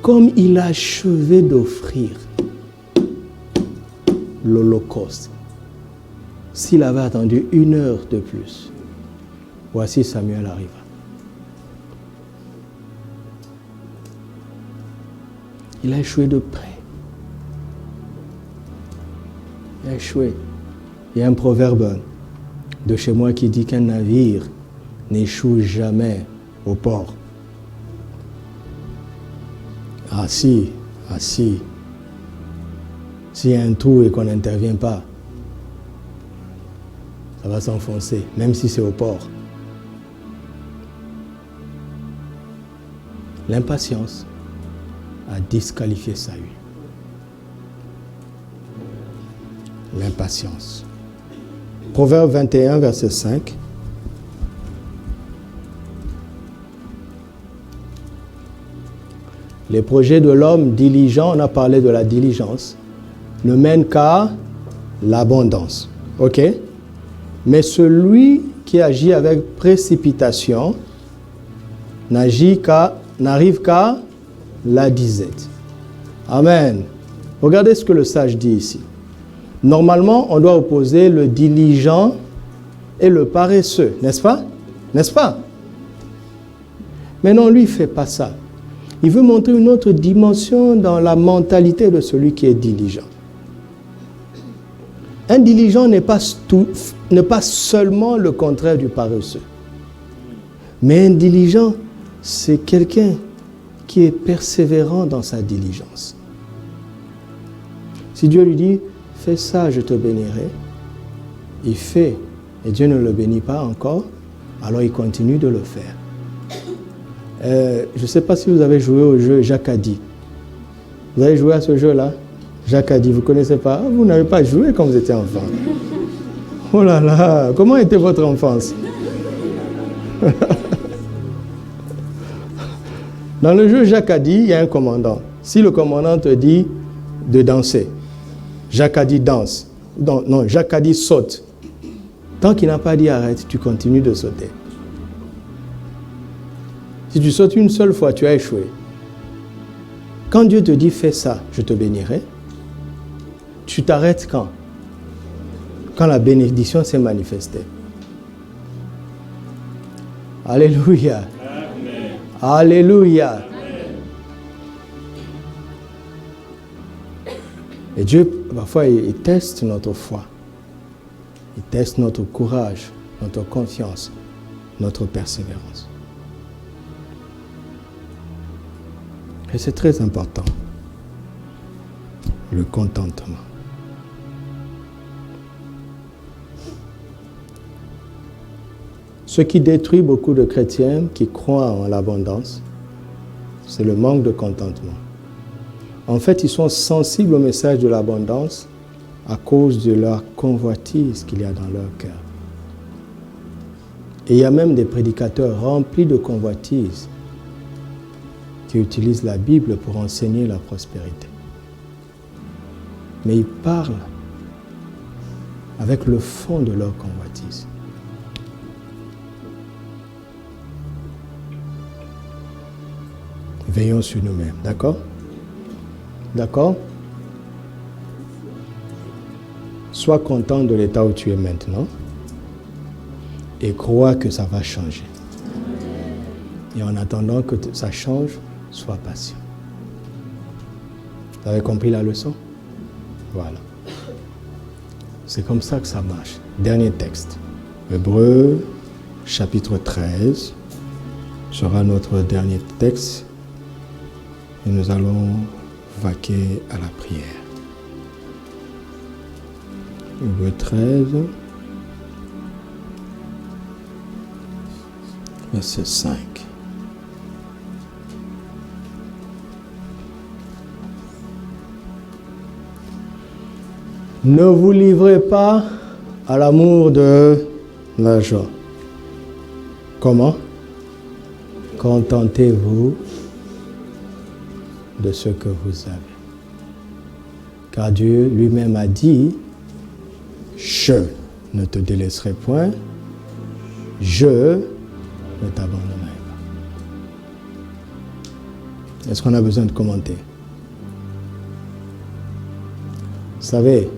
Comme il achevait d'offrir, l'Holocauste. S'il avait attendu 1 heure de plus, voici Samuel arriva. Il a échoué de près. Il a échoué. Il y a un proverbe de chez moi qui dit qu'un navire n'échoue jamais au port. Ah si. S'il y a un trou et qu'on n'intervient pas, ça va s'enfoncer, même si c'est au port. L'impatience a disqualifié Saül. L'impatience. Proverbe 21, verset 5. Les projets de l'homme diligent, on a parlé de la diligence, ne mènent qu'à l'abondance. Ok? Mais celui qui agit avec précipitation n'arrive qu'à la disette. Amen. Regardez ce que le sage dit ici. Normalement, on doit opposer le diligent et le paresseux, n'est-ce pas? N'est-ce pas? Mais non, lui, il ne fait pas ça. Il veut montrer une autre dimension dans la mentalité de celui qui est diligent. Un diligent n'est pas seulement le contraire du paresseux. Mais un diligent, c'est quelqu'un qui est persévérant dans sa diligence. Si Dieu lui dit, fais ça, je te bénirai, il fait, et Dieu ne le bénit pas encore, alors il continue de le faire. Je ne sais pas si vous avez joué au jeu Jacadi. Vous avez joué à ce jeu-là? Jacadi, vous ne connaissez pas? Vous n'avez pas joué quand vous étiez enfant. Oh là là, comment était votre enfance? Dans le jeu Jacadi, il y a un commandant. Si le commandant te dit de danser, Jacadi danse. Non, Jacadi saute. Tant qu'il n'a pas dit arrête, tu continues de sauter. Si tu sautes une seule fois, tu as échoué. Quand Dieu te dit fais ça, je te bénirai, tu t'arrêtes quand? Quand la bénédiction s'est manifestée. Alléluia. Amen. Alléluia. Amen. Et Dieu, parfois, il teste notre foi. Il teste notre courage, notre confiance, notre persévérance. Et c'est très important. Le contentement. Ce qui détruit beaucoup de chrétiens qui croient en l'abondance, c'est le manque de contentement. En fait, ils sont sensibles au message de l'abondance à cause de leur convoitise qu'il y a dans leur cœur. Et il y a même des prédicateurs remplis de convoitise qui utilisent la Bible pour enseigner la prospérité. Mais ils parlent avec le fond de leur convoitise. Veillons sur nous-mêmes, d'accord? D'accord? Sois content de l'état où tu es maintenant et crois que ça va changer. Et en attendant que ça change, sois patient. Vous avez compris la leçon? Voilà. C'est comme ça que ça marche. Dernier texte. Hébreux, chapitre 13, sera notre dernier texte. Et nous allons vaquer à la prière. Hébreux 13, verset 5. Ne vous livrez pas à l'amour de l'argent. Comment? Contentez-vous de ce que vous avez. Car Dieu lui-même a dit, je ne te délaisserai point, je ne t'abandonnerai pas. Est-ce qu'on a besoin de commenter? Vous savez,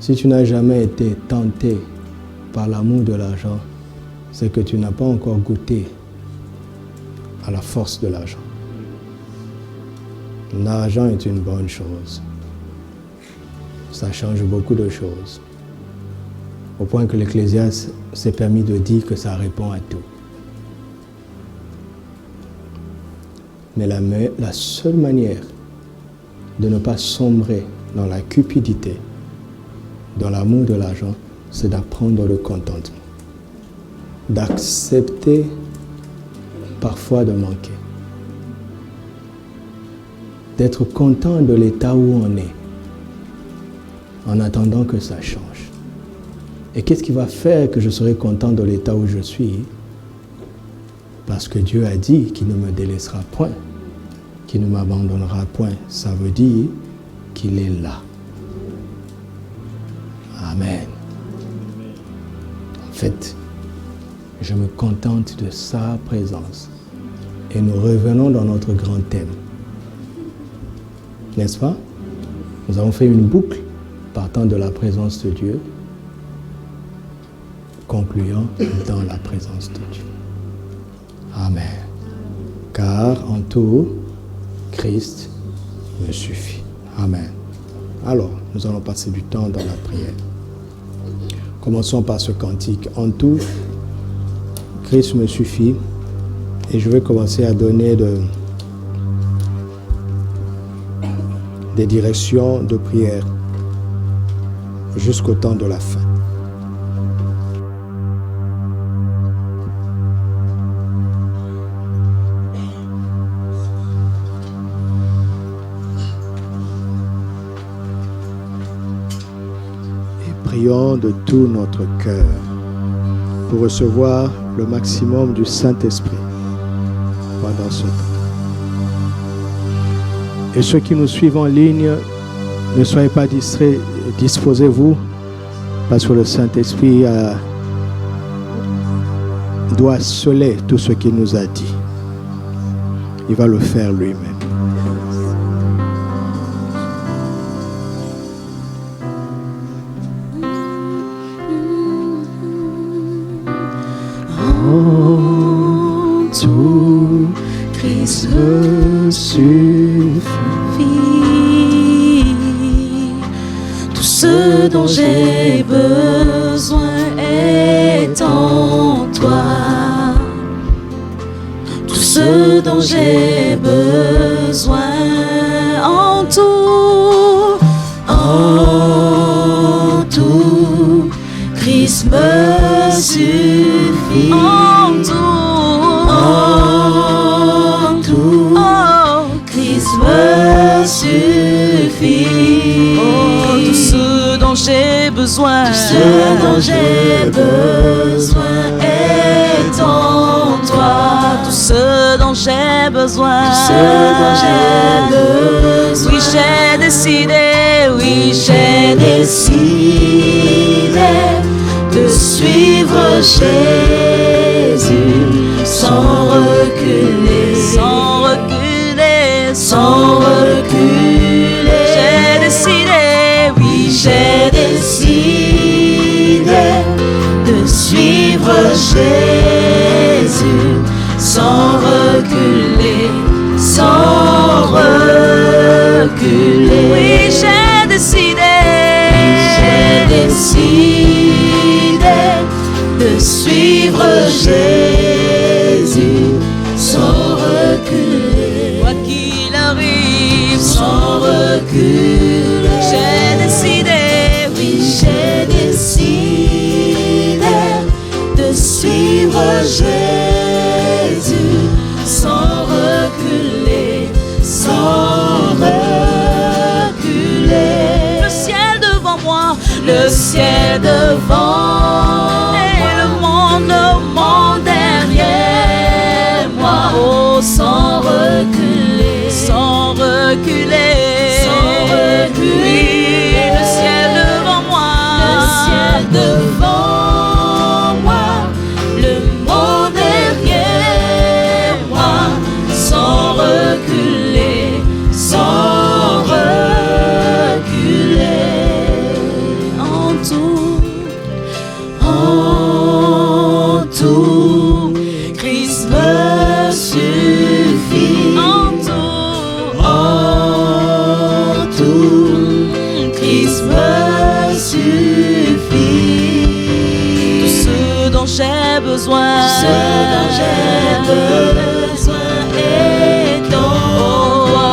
Si tu n'as jamais été tenté par l'amour de l'argent, c'est que tu n'as pas encore goûté à la force de l'argent. L'argent est une bonne chose. Ça change beaucoup de choses. Au point que l'Ecclésiaste s'est permis de dire que ça répond à tout. Mais la seule manière de ne pas sombrer dans la cupidité, dans l'amour de l'argent, c'est d'apprendre le contentement. D'accepter parfois de manquer. D'être content de l'état où on est, en attendant que ça change. Et qu'est-ce qui va faire que je serai content de l'état où je suis? Parce que Dieu a dit qu'il ne me délaissera point, qu'il ne m'abandonnera point. Ça veut dire qu'il est là. Amen. En fait, je me contente de sa présence. Et nous revenons dans notre grand thème. N'est-ce pas? Nous avons fait une boucle partant de la présence de Dieu, concluant dans la présence de Dieu. Amen. Car en tout, Christ me suffit. Amen. Alors, nous allons passer du temps dans la prière. Commençons par ce cantique. En tout, Christ me suffit. Et je vais commencer à donner des directions de prière jusqu'au temps de la fin. Et prions de tout notre cœur pour recevoir le maximum du Saint-Esprit pendant ce temps. Et ceux qui nous suivent en ligne, ne soyez pas distraits, disposez-vous, parce que le Saint-Esprit doit sceller tout ce qu'il nous a dit. Il va le faire lui-même. En tout, Christ me suffit. Tout ce dont j'ai besoin est en toi. Tout ce dont j'ai besoin en tout. En tout, Christ me suffit. En tout. En tout. Oh, Christ me suffit. Oh, tout ce dont j'ai besoin. Tout ce dont j'ai besoin est en toi. Tout ce dont j'ai besoin. Tout ce dont j'ai besoin. Oui, j'ai décidé. Oui, j'ai décidé de suivre Jésus sans reculer, sans reculer, sans reculer. J'ai décidé, oui, j'ai décidé de suivre Jésus sans reculer, sans reculer. Oui, j'ai décidé, de suivre Jésus sans reculer. Quoi qu'il arrive, sans reculer. J'ai décidé, oui, j'ai décidé de suivre Jésus sans reculer, sans reculer. Le ciel devant moi, le ciel devant et le monde derrière moi. Oh, sans reculer, sans reculer, sans reculer. Oui, le ciel devant moi, le ciel devant moi, le monde derrière moi, sans reculer, sans reculer. En besoin. Ce dont j'ai besoin est en toi.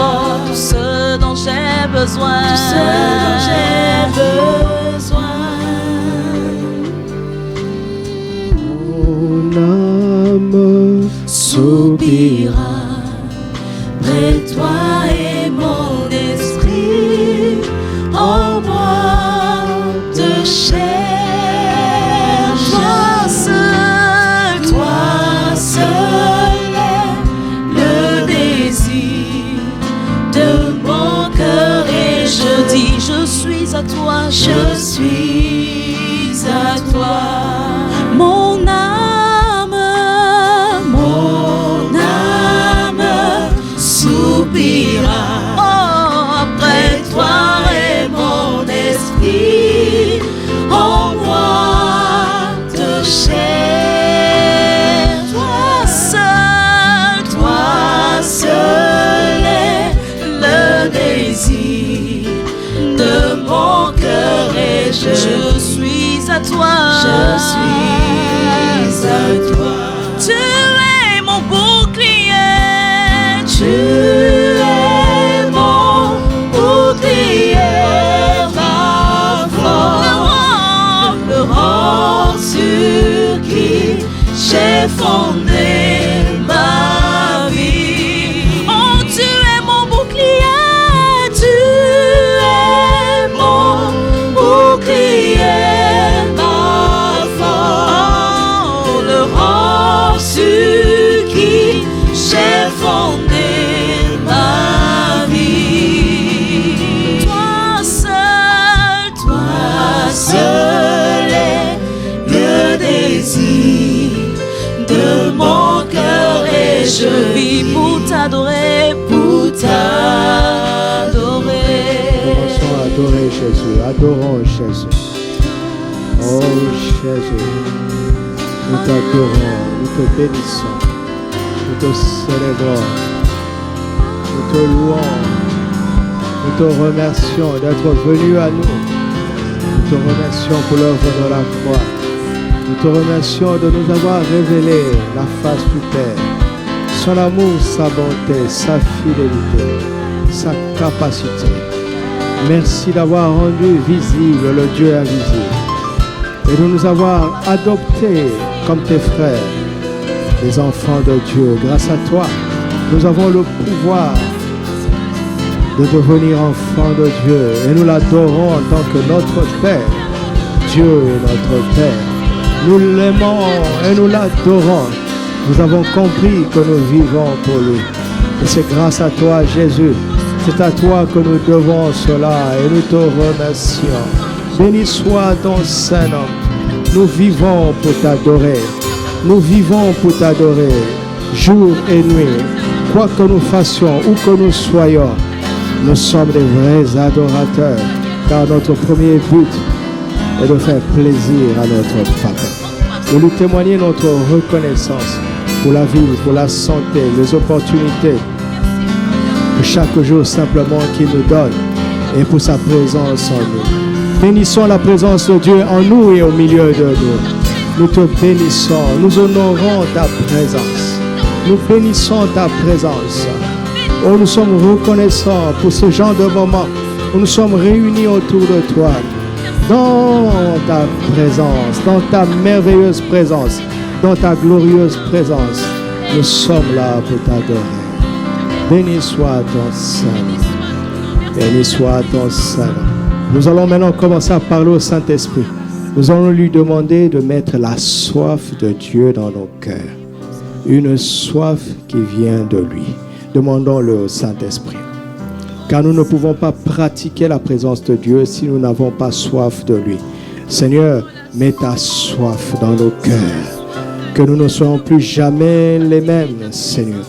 Tout ce dont j'ai besoin. Tout ce dont j'ai besoin. Mon âme Soupira près de toi et mon esprit en moi te cherche. Toi seul est le désir de mon cœur et je dis Je suis à toi, je suis à toi. mon âme, Mon âme soupira oh, près de toi et mon esprit en moi te cherche. Toi seul est le désir de mon cœur et je suis à toi. je suis à toi. Tu es mon bouclier, Tu es mon bouclier, ma force, le rang sur qui j'ai fondé ma vie. oh tu es mon bouclier, Tu es mon bouclier, ma force, oh, le rang sur qui j'ai fondé ma vie. toi seul, Toi seul est le désir de mon cœur et je vis pour t'adorer, pour t'adorer. Commençons à adorer Jésus, adorons Jésus. Oh Jésus, nous t'adorons, nous te bénissons, nous te célébrons, nous te louons, nous te remercions d'être venu à nous. Nous te remercions pour l'œuvre de la croix. Nous te remercions de nous avoir révélé la face du Père, son amour, sa bonté, sa fidélité, sa capacité. Merci d'avoir rendu visible le Dieu invisible et de nous avoir adoptés comme tes frères, les enfants de Dieu. Grâce à toi, nous avons le pouvoir de devenir enfants de Dieu et nous l'adorons en tant que notre Père. Dieu est notre Père. Nous l'aimons et nous l'adorons. Nous avons compris que nous vivons pour lui. Et c'est grâce à toi, Jésus. C'est à toi que nous devons cela et nous te remercions. Béni soit ton Saint-Nom. Nous vivons pour t'adorer. Nous vivons pour t'adorer jour et nuit. Quoi que nous fassions, où que nous soyons, nous sommes des vrais adorateurs, car notre premier but est de faire plaisir à notre Papa. De lui témoigner notre reconnaissance pour la vie, pour la santé, les opportunités de chaque jour simplement qu'il nous donne et pour sa présence en nous. Bénissons la présence de Dieu en nous et au milieu de nous. Nous te bénissons, nous honorons ta présence. Nous bénissons ta présence. Oh, nous sommes reconnaissants pour ce genre de moment où nous sommes réunis autour de toi, dans ta présence, dans ta merveilleuse présence, dans ta glorieuse présence. Nous sommes là pour t'adorer. Béni soit ton Saint-Nom. Béni soit ton Saint-Nom. Nous allons maintenant commencer à parler au Saint-Esprit. Nous allons lui demander de mettre la soif de Dieu dans nos cœurs. Une soif qui vient de lui. Demandons-le au Saint-Esprit. Car nous ne pouvons pas pratiquer la présence de Dieu si nous n'avons pas soif de lui. Seigneur, mets ta soif dans nos cœurs. Que nous ne soyons plus jamais les mêmes, Seigneur.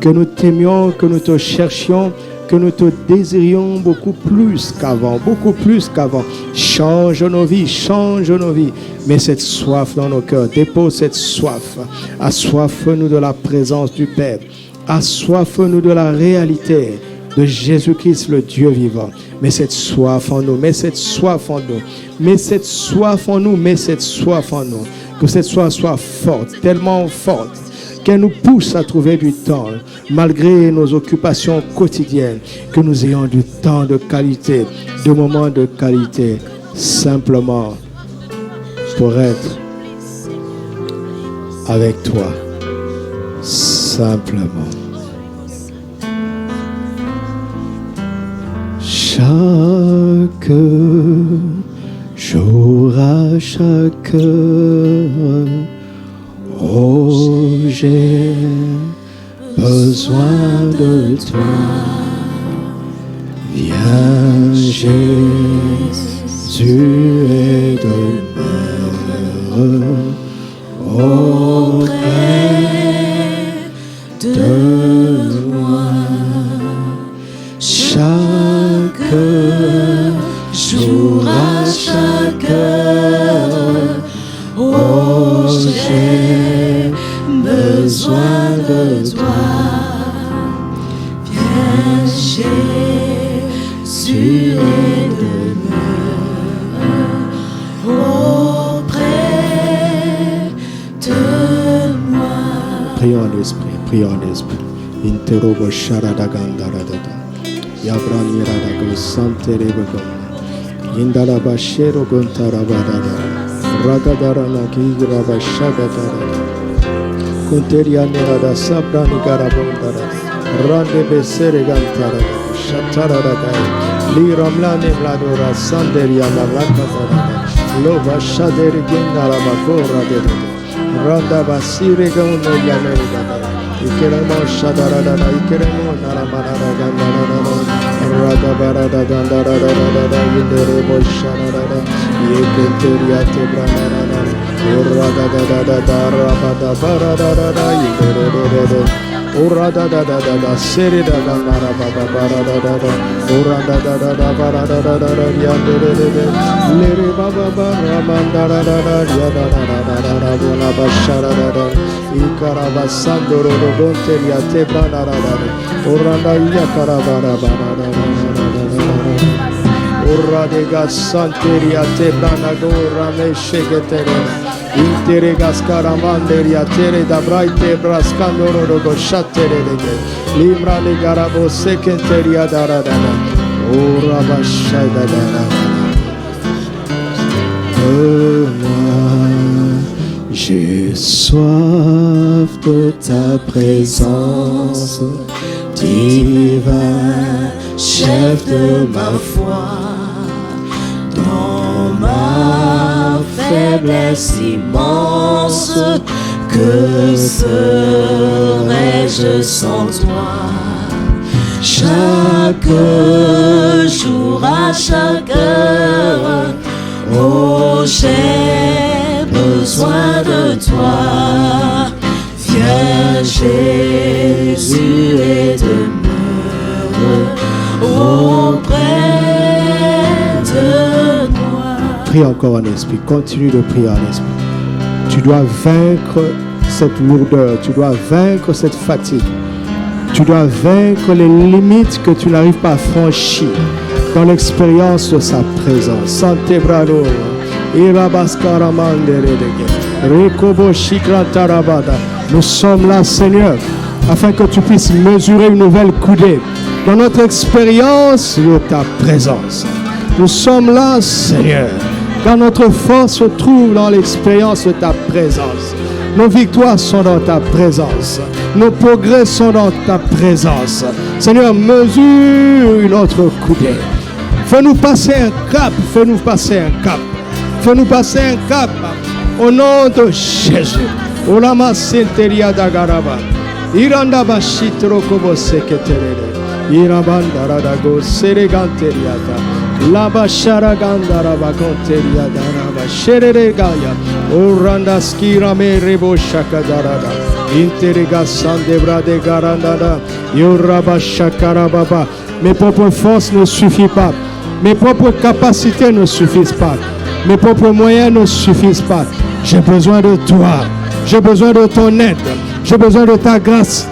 Que nous t'aimions, que nous te cherchions, que nous te désirions beaucoup plus qu'avant, beaucoup plus qu'avant. Change nos vies, change nos vies. Mets cette soif dans nos cœurs, dépose cette soif. Assoiffe-nous de la présence du Père. Assoiffe-nous de la réalité de Jésus-Christ, le Dieu vivant. Mets cette soif en nous, mets cette soif en nous, mets cette soif en nous, mets cette soif en nous. Que cette soirée soit forte, tellement forte, qu'elle nous pousse à trouver du temps, malgré nos occupations quotidiennes, que nous ayons du temps de qualité, des moments de qualité, simplement pour être avec toi, simplement. Chaque jour à chaque heure, oh, j'ai besoin de toi. Viens, Jésus, et demeure auprès de moi. Chaque jour à chaque heure, oh, j'ai besoin de toi. Viens, Jésus, et demeure auprès de moi. Prions en esprit, prions en esprit. Interobo sharadagandara. Yabrani radago santerebo. Indalaba shero gontarabada. Ragadara nagira bashagadara. Kunteria nerada sabrani garabondara. Rande besere gantara. Shatara dagai. Liramlane mladora sanderia malakadara. Lova shadere gendara bakora de. Randa basire gaune yanerigada. Ikeremo shadarada, ikeremo naramanara gandarada, radabarada gandarada, inderemo shadarada, yekenteria tebranarada, uradadada, rabada baradada, inderede, uradadada, serida gandarabada baradada, uradadada baradada, yanderede, lere baba baramandarada, yadadada, bola basharada. Ikarabasandoro gonteria tebranarada oranda yakarabara orradega santeria tebranagora meshegetere interegas karamanderia tere da braite braskandoro go shatere limra de garabo sekenteria daradana orabashadana j'ai soif de ta présence, divin chef de ma foi, dans ma faiblesse immense, que serais-je sans toi? Chaque jour à chaque heure, oh, j'ai besoin de toi. Viens, Jésus, et demeure auprès de moi. Prie encore en esprit, continue de prier en esprit. Tu dois vaincre cette lourdeur, tu dois vaincre cette fatigue, tu dois vaincre les limites que tu n'arrives pas à franchir dans l'expérience de sa présence. Sante brado. Nous sommes là, Seigneur, afin que tu puisses mesurer une nouvelle coudée dans notre expérience de ta présence. Nous sommes là, Seigneur, car notre force se trouve dans l'expérience de ta présence. Nos victoires sont dans ta présence. Nos progrès sont dans ta présence. Seigneur, mesure notre coudée. Fais-nous passer un cap, fais-nous passer un cap. Fais-nous passer un cap au nom de Jésus. Olama senteria dagaraba. Iranda bashitro kobo seketerere. Irabanda radago sereganteriata. Laba sharagandara bakonteria daraba. Sherere gaya. Oranda skira me rebo shakadarada. Interega sandebra de garandada. Yoraba shakarababa. Mes propres forces ne suffisent pas. Mes propres capacités ne suffisent pas. Mes propres moyens ne suffisent pas. J'ai besoin de toi. J'ai besoin de ton aide. J'ai besoin de ta grâce.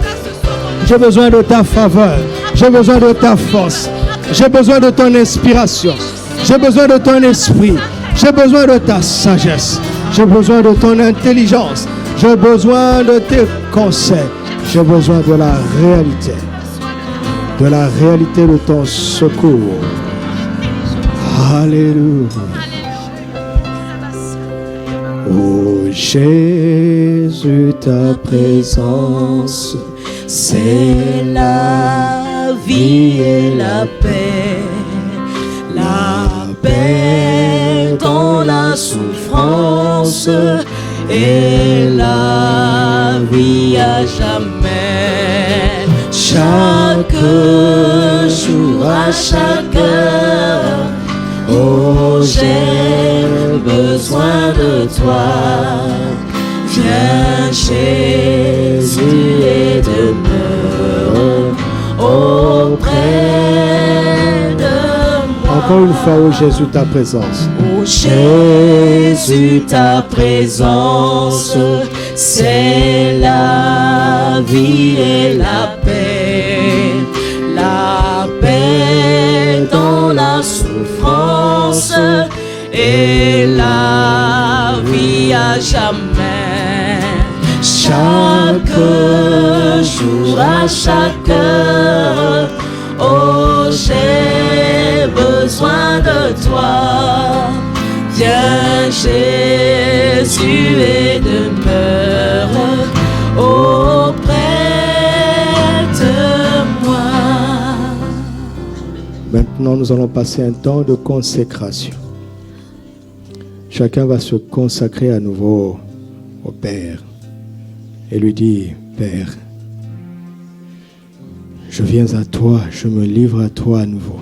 J'ai besoin de ta faveur. J'ai besoin de ta force. J'ai besoin de ton inspiration. J'ai besoin de ton esprit. J'ai besoin de ta sagesse. J'ai besoin de ton intelligence. J'ai besoin de tes conseils. J'ai besoin de la réalité. De la réalité de ton secours. Alléluia. Oh Jésus, ta présence, c'est la vie et la paix. La paix dans la souffrance et la vie à jamais. Chaque jour, à chaque heure, oh j'ai besoin de toi. Viens Jésus et demeure auprès de moi. Encore une fois, oh Jésus, ta présence. Oh Jésus, ta présence, c'est la vie et la paix. La paix dans la souffrance et la vie à jamais. Chaque jour, à chaque heure, oh j'ai besoin de toi. Viens Jésus et demeure auprès de moi. Maintenant, nous allons passer un temps de consécration. Chacun va se consacrer à nouveau au Père et lui dire, Père, je viens à toi, je me livre à toi à nouveau,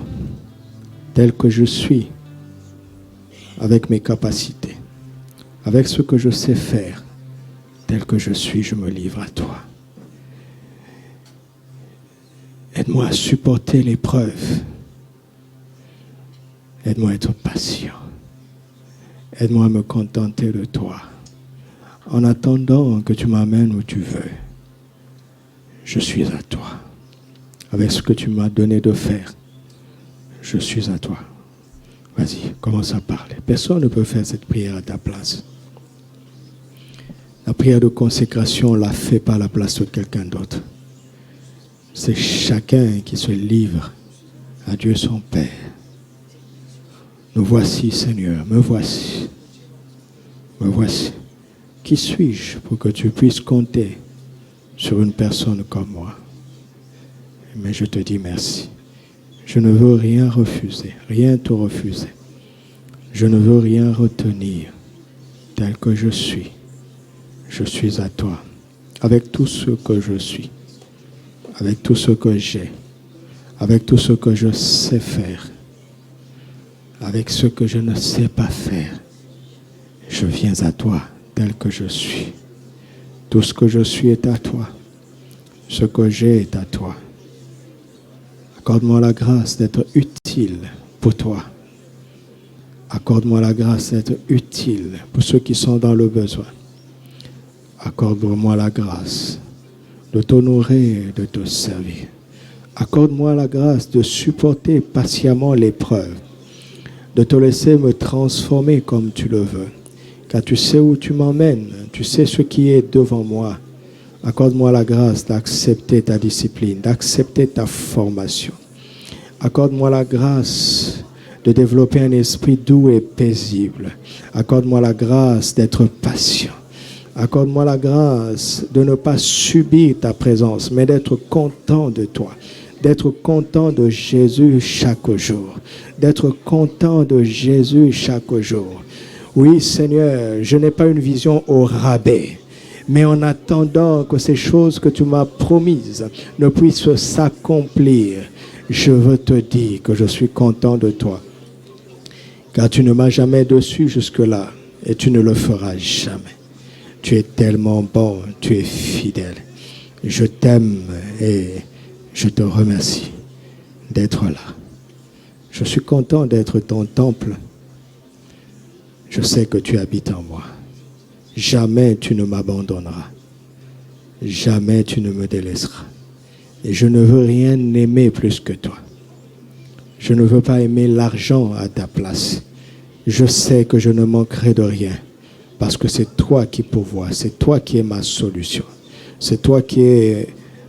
tel que je suis, avec mes capacités, avec ce que je sais faire, tel que je suis, je me livre à toi. Aide-moi à supporter l'épreuve. Aide-moi à être patient. Aide-moi à me contenter de toi. En attendant que tu m'amènes où tu veux, je suis à toi. Avec ce que tu m'as donné de faire, je suis à toi. Vas-y, commence à parler. Personne ne peut faire cette prière à ta place. La prière de consécration, on l'a fait par la place de quelqu'un d'autre. C'est chacun qui se livre à Dieu son Père. Nous voici, Seigneur, me voici. Me voici. Qui suis-je pour que tu puisses compter sur une personne comme moi? Mais je te dis merci. Je ne veux rien refuser, rien te refuser. Je ne veux rien retenir tel que je suis. Je suis à toi, avec tout ce que je suis, avec tout ce que j'ai, avec tout ce que je sais faire, avec ce que je ne sais pas faire. Je viens à toi tel que je suis. Tout ce que je suis est à toi. Ce que j'ai est à toi. Accorde-moi la grâce d'être utile pour toi. Accorde-moi la grâce d'être utile pour ceux qui sont dans le besoin. Accorde-moi la grâce de t'honorer et de te servir. Accorde-moi la grâce de supporter patiemment l'épreuve, de te laisser me transformer comme tu le veux. Car tu sais où tu m'emmènes, tu sais ce qui est devant moi. Accorde-moi la grâce d'accepter ta discipline, d'accepter ta formation. Accorde-moi la grâce de développer un esprit doux et paisible. Accorde-moi la grâce d'être patient. Accorde-moi la grâce de ne pas subir ta présence, mais d'être content de toi. D'être content de Jésus chaque jour. D'être content de Jésus chaque jour. Oui, Seigneur, je n'ai pas une vision au rabais. Mais en attendant que ces choses que tu m'as promises ne puissent s'accomplir, je veux te dire que je suis content de toi. Car tu ne m'as jamais déçu jusque-là et tu ne le feras jamais. Tu es tellement bon, tu es fidèle. Je t'aime et je te remercie d'être là. Je suis content d'être ton temple. Je sais que tu habites en moi. Jamais tu ne m'abandonneras. Jamais tu ne me délaisseras. Et je ne veux rien aimer plus que toi. Je ne veux pas aimer l'argent à ta place. Je sais que je ne manquerai de rien Parce que c'est toi qui pourvois, c'est toi qui es ma solution. C'est toi qui es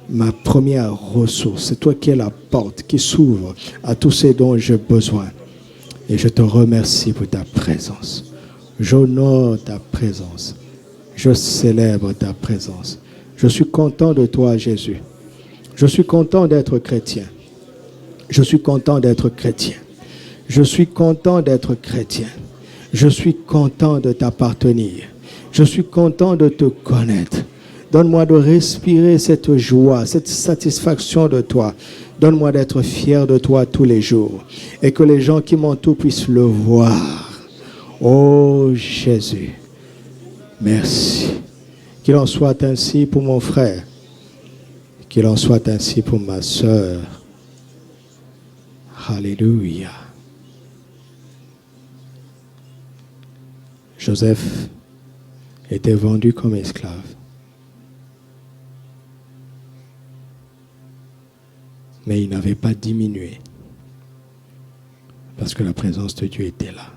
ma première ressource. C'est toi qui es la porte qui s'ouvre à tous ces dont j'ai besoin. Et je te remercie pour ta présence. J'honore ta présence. Je célèbre ta présence. Je suis content de toi, Jésus. Je suis content d'être chrétien. Je suis content d'être chrétien. Je suis content d'être chrétien. Je suis content de t'appartenir. Je suis content de te connaître. Donne-moi de respirer cette joie, cette satisfaction de toi. Donne-moi d'être fier de toi tous les jours. Et que les gens qui m'entourent puissent le voir. Oh Jésus, merci. Qu'il en soit ainsi pour mon frère. Qu'il en soit ainsi pour ma sœur. Alléluia. Joseph était vendu comme esclave. Mais il n'avait pas diminué. Parce que la présence de Dieu était là.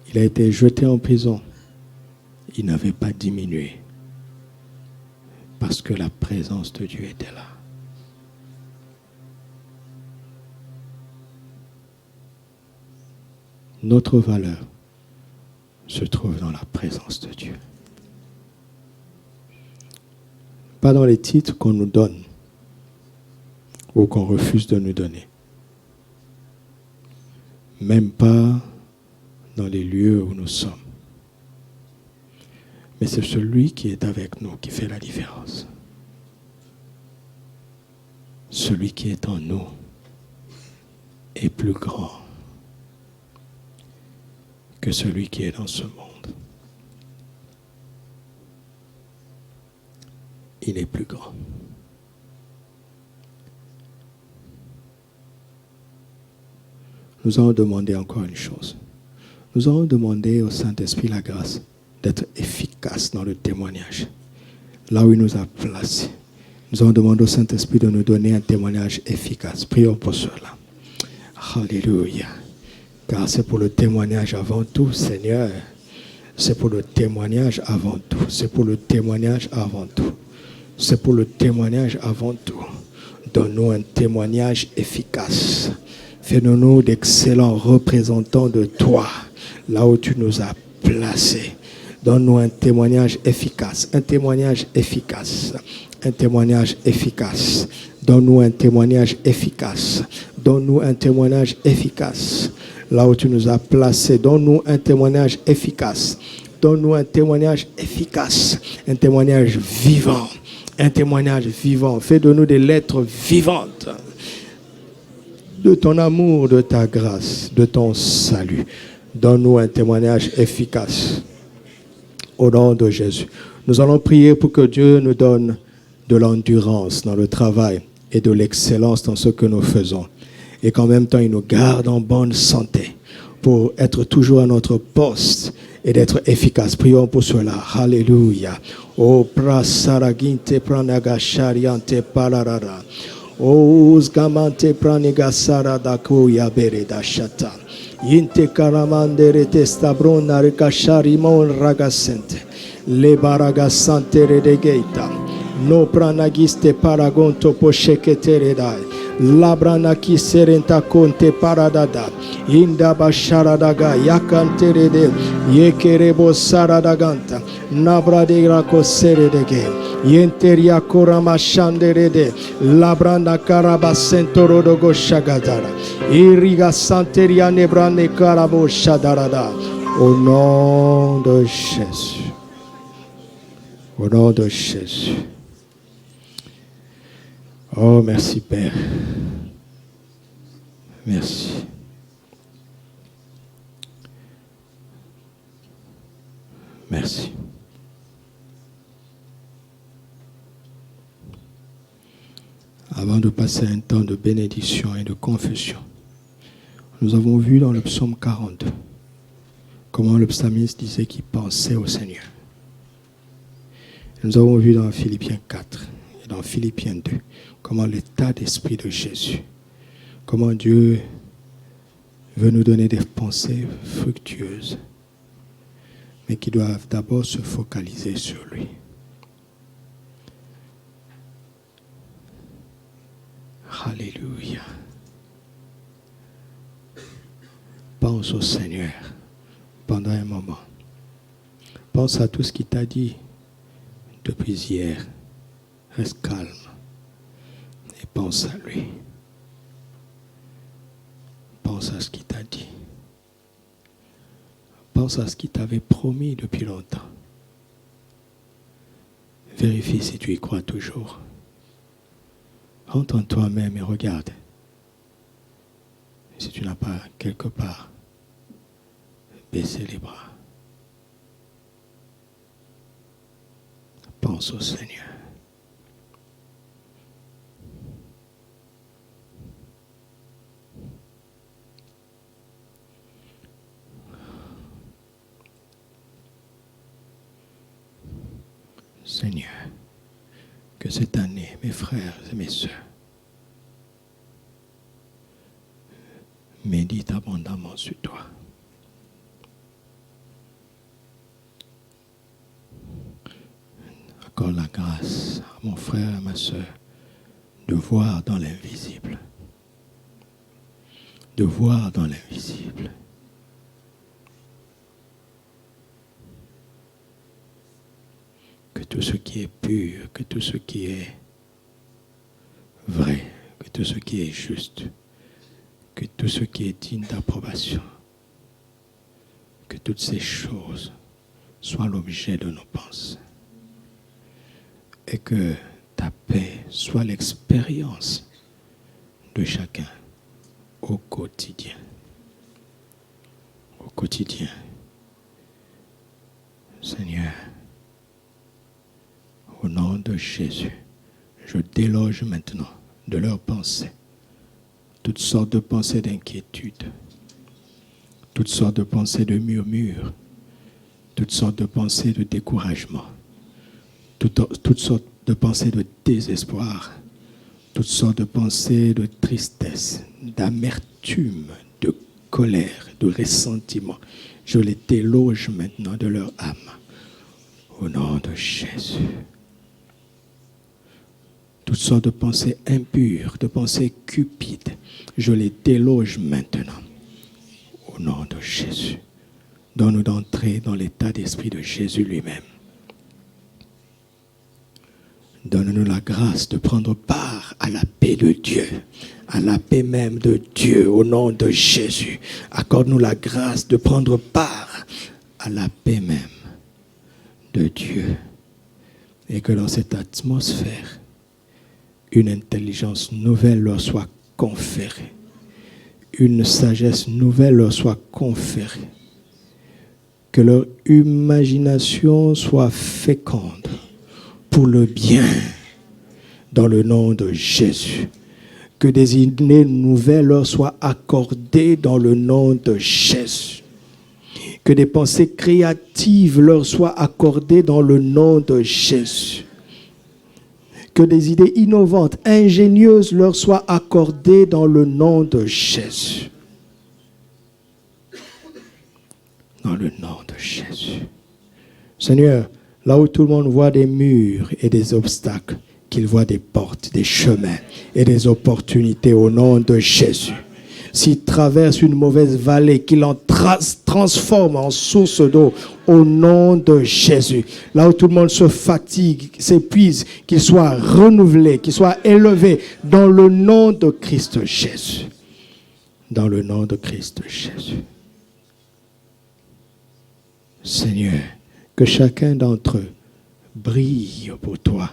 Il a été jeté en prison. Il n'avait pas diminué. Parce que la présence de Dieu était là. Notre valeur se trouve dans la présence de Dieu. Pas dans les titres qu'on nous donne ou qu'on refuse de nous donner. Même pas dans les lieux où nous sommes. Mais c'est celui qui est avec nous qui fait la différence. Celui qui est en nous est plus grand que celui qui est dans ce monde. Il est plus grand. Nous allons demander encore une chose. Nous allons demander au Saint-Esprit la grâce d'être efficace dans le témoignage. Là où il nous a placés. Nous allons demander au Saint-Esprit de nous donner un témoignage efficace. Prions pour cela. Alléluia. Car c'est pour le témoignage avant tout, Seigneur. C'est pour le témoignage avant tout. C'est pour le témoignage avant tout. C'est pour le témoignage avant tout. Donne-nous un témoignage efficace. Fais-nous d'excellents représentants de toi, là où tu nous as placés. Donne-nous un témoignage efficace, un témoignage efficace, un témoignage efficace. Donne-nous un témoignage efficace. Donne-nous un témoignage efficace. Là où tu nous as placés, donne-nous un témoignage efficace. Donne-nous un témoignage efficace, un témoignage vivant, un témoignage vivant. Fais de nous des lettres vivantes de ton amour, de ta grâce, de ton salut. Donne-nous un témoignage efficace. Au nom de Jésus. Nous allons prier pour que Dieu nous donne de l'endurance dans le travail et de l'excellence dans ce que nous faisons. Et qu'en même temps, il nous garde en bonne santé pour être toujours à notre poste et d'être efficace. Prions pour cela. Alléluia. Oh, prasaraginte pranagashariante palarara. Oh, usgamante pranigasara dakuya bereda shata. Yinte karamandere testabrona rekasharimon ragasente. Le baragasante redegeita. No pranagiste paragonto posheketeredai. Labranaki serenta conte paradada. Inda basharadaga yakanterede. Yekerebo saradaganta. Nabradera seredege. Yenteria korama shanderede. Labranda karabasento rodogo shagadara. Iriga santeria nebrane karabo shadarada. Au nom de Jésus. Au nom de Jésus. Oh, merci Père. Merci. Merci. Avant de passer un temps de bénédiction et de confession, nous avons vu dans le psaume 42 comment le psalmiste disait qu'il pensait au Seigneur. Nous avons vu dans Philippiens 4 et dans Philippiens 2 comment l'état d'esprit de Jésus, comment Dieu veut nous donner des pensées fructueuses, mais qui doivent d'abord se focaliser sur lui. Alléluia. Pense au Seigneur pendant un moment. Pense à tout ce qu'il t'a dit depuis hier. Reste calme et pense à lui. Pense à ce qu'il t'a dit. Pense à ce qu'il t'avait promis depuis longtemps. Vérifie si tu y crois toujours. Rentre en toi-même et regarde. Si tu n'as pas quelque part baissé les bras. Pense au Seigneur. Seigneur, que cette année, mes frères et mes sœurs, médite abondamment sur toi. Accorde la grâce à mon frère et à ma sœur de voir dans l'invisible. De voir dans l'invisible. Que tout ce qui est pur, que tout ce qui est vrai, que tout ce qui est juste, que tout ce qui est digne d'approbation, que toutes ces choses soient l'objet de nos pensées. Et que ta paix soit l'expérience de chacun au quotidien. Au quotidien. Seigneur, au nom de Jésus, je déloge maintenant de leurs pensées toutes sortes de pensées d'inquiétude, toutes sortes de pensées de murmure, toutes sortes de pensées de découragement, toutes sortes de pensées de désespoir, toutes sortes de pensées de tristesse, d'amertume, de colère, de ressentiment. Je les déloge maintenant de leur âme. Au nom de Jésus. Toutes sortes de pensées impures, de pensées cupides, je les déloge maintenant. Au nom de Jésus. Donne-nous d'entrer dans l'état d'esprit de Jésus lui-même. Donne-nous la grâce de prendre part à la paix de Dieu, à la paix même de Dieu, au nom de Jésus. Accorde-nous la grâce de prendre part à la paix même de Dieu. Et que dans cette atmosphère, une intelligence nouvelle leur soit conférée. Une sagesse nouvelle leur soit conférée. Que leur imagination soit féconde pour le bien, dans le nom de Jésus. Que des idées nouvelles leur soient accordées dans le nom de Jésus. Que des pensées créatives leur soient accordées dans le nom de Jésus. Que des idées innovantes, ingénieuses leur soient accordées dans le nom de Jésus. Dans le nom de Jésus. Seigneur, là où tout le monde voit des murs et des obstacles, qu'il voit des portes, des chemins et des opportunités au nom de Jésus. S'il traverse une mauvaise vallée, qu'il en transforme en source d'eau au nom de Jésus. Là où tout le monde se fatigue, s'épuise, qu'il soit renouvelé, qu'il soit élevé dans le nom de Christ Jésus. Dans le nom de Christ Jésus. Seigneur, que chacun d'entre eux brille pour toi,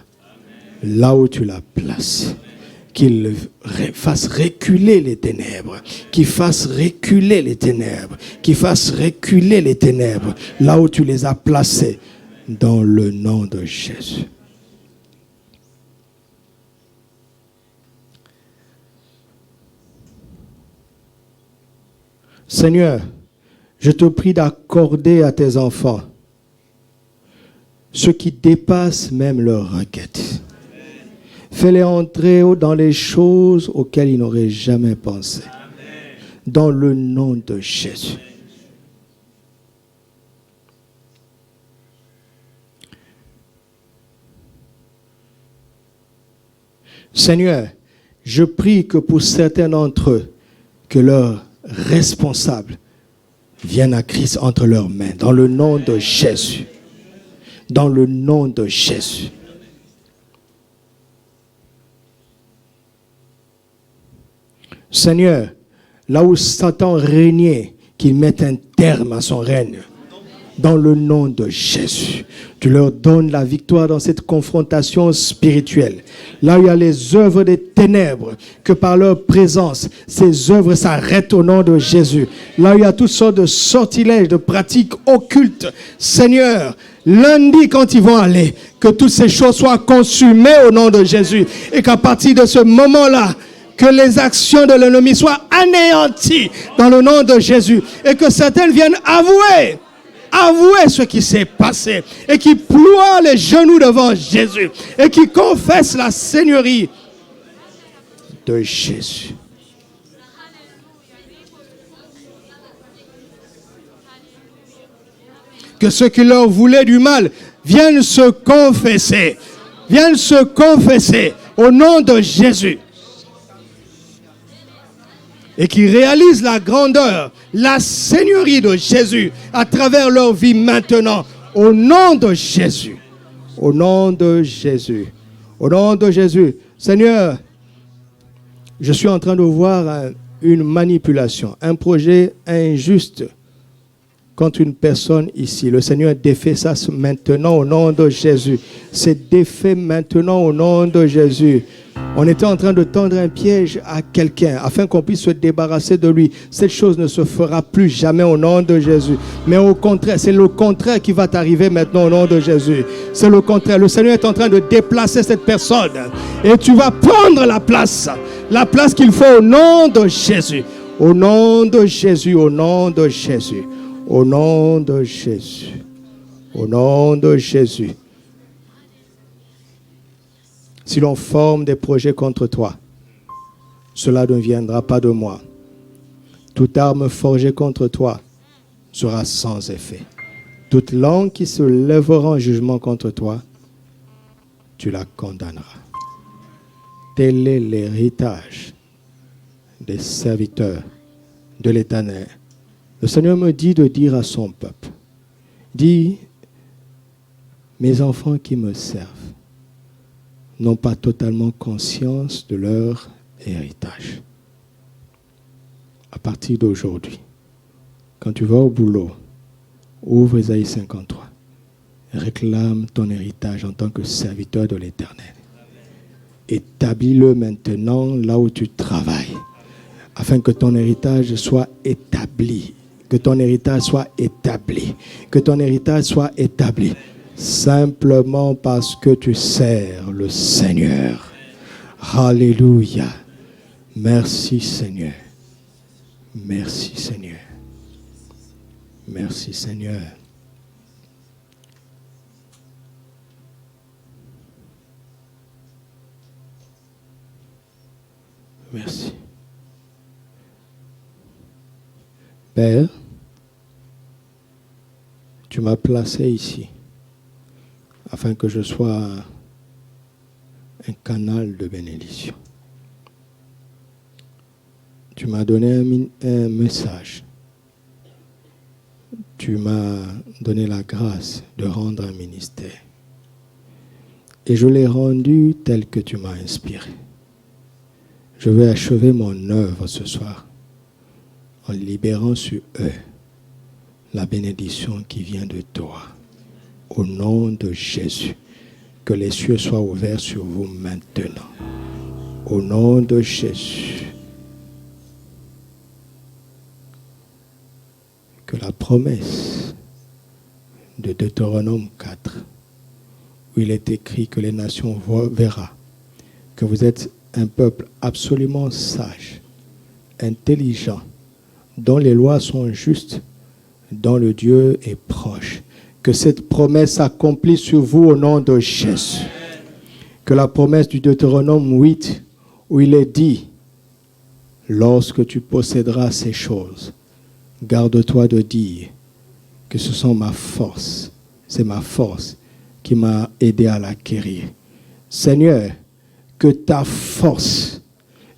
là où tu l'as placé. Qu'il fasse reculer les ténèbres, qu'il fasse reculer les ténèbres, qu'il fasse reculer les ténèbres, là où tu les as placés, dans le nom de Jésus. Seigneur, je te prie d'accorder à tes enfants ce qui dépasse même leurs requêtes. Fais-les entrer dans les choses auxquelles ils n'auraient jamais pensé. Dans le nom de Jésus. Seigneur, je prie que pour certains d'entre eux, que leurs responsables viennent à Christ entre leurs mains, dans le nom de Jésus. Dans le nom de Jésus. Seigneur, là où Satan régnait, qu'il mette un terme à son règne. Dans le nom de Jésus. Tu leur donnes la victoire dans cette confrontation spirituelle. Là où il y a les œuvres des ténèbres, que par leur présence, ces œuvres s'arrêtent au nom de Jésus. Là où il y a toutes sortes de sortilèges, de pratiques occultes. Seigneur, lundi quand ils vont aller, que toutes ces choses soient consumées au nom de Jésus. Et qu'à partir de ce moment-là, que les actions de l'ennemi soient anéanties dans le nom de Jésus. Et que certaines viennent avouer ce qui s'est passé et qui ploient les genoux devant Jésus et qui confessent la seigneurie de Jésus. Que ceux qui leur voulaient du mal viennent se confesser au nom de Jésus. Et qui réalisent la grandeur, la seigneurie de Jésus à travers leur vie maintenant. Au nom de Jésus. Au nom de Jésus. Au nom de Jésus. Seigneur, je suis en train de voir une manipulation, un projet injuste contre une personne ici. Le Seigneur défait ça maintenant au nom de Jésus. C'est défait maintenant au nom de Jésus. On était en train de tendre un piège à quelqu'un afin qu'on puisse se débarrasser de lui. Cette chose ne se fera plus jamais au nom de Jésus. Mais au contraire, c'est le contraire qui va t'arriver maintenant au nom de Jésus. C'est le contraire. Le Seigneur est en train de déplacer cette personne. Et tu vas prendre la place qu'il faut au nom de Jésus. Au nom de Jésus, au nom de Jésus. Au nom de Jésus. Au nom de Jésus. Si l'on forme des projets contre toi, cela ne viendra pas de moi. Toute arme forgée contre toi sera sans effet. Toute langue qui se lèvera en jugement contre toi, tu la condamneras. Tel est l'héritage des serviteurs de l'Éternel. Le Seigneur me dit de dire à son peuple, dis, mes enfants qui me servent n'ont pas totalement conscience de leur héritage. À partir d'aujourd'hui, quand tu vas au boulot, ouvre Ésaïe 53, réclame ton héritage en tant que serviteur de l'Éternel. Établis-le maintenant là où tu travailles, afin que ton héritage soit établi. Que ton héritage soit établi. Que ton héritage soit établi. Simplement parce que tu sers le Seigneur. Alléluia. Merci Seigneur. Merci Seigneur. Merci Seigneur. Merci. Père, tu m'as placé ici afin que je sois un canal de bénédiction. Tu m'as donné un message. Tu m'as donné la grâce de rendre un ministère. Et je l'ai rendu tel que tu m'as inspiré. Je vais achever mon œuvre ce soir en libérant sur eux la bénédiction qui vient de toi. Au nom de Jésus, que les cieux soient ouverts sur vous maintenant. Au nom de Jésus. Que la promesse de Deutéronome 4, où il est écrit que les nations verront que vous êtes un peuple absolument sage, intelligent, dont les lois sont justes, dont le Dieu est proche. Que cette promesse s'accomplisse sur vous au nom de Jésus. Que la promesse du Deutéronome 8, où il est dit, lorsque tu posséderas ces choses, garde-toi de dire que ce sont ma force, c'est ma force qui m'a aidé à l'acquérir. Seigneur, que ta force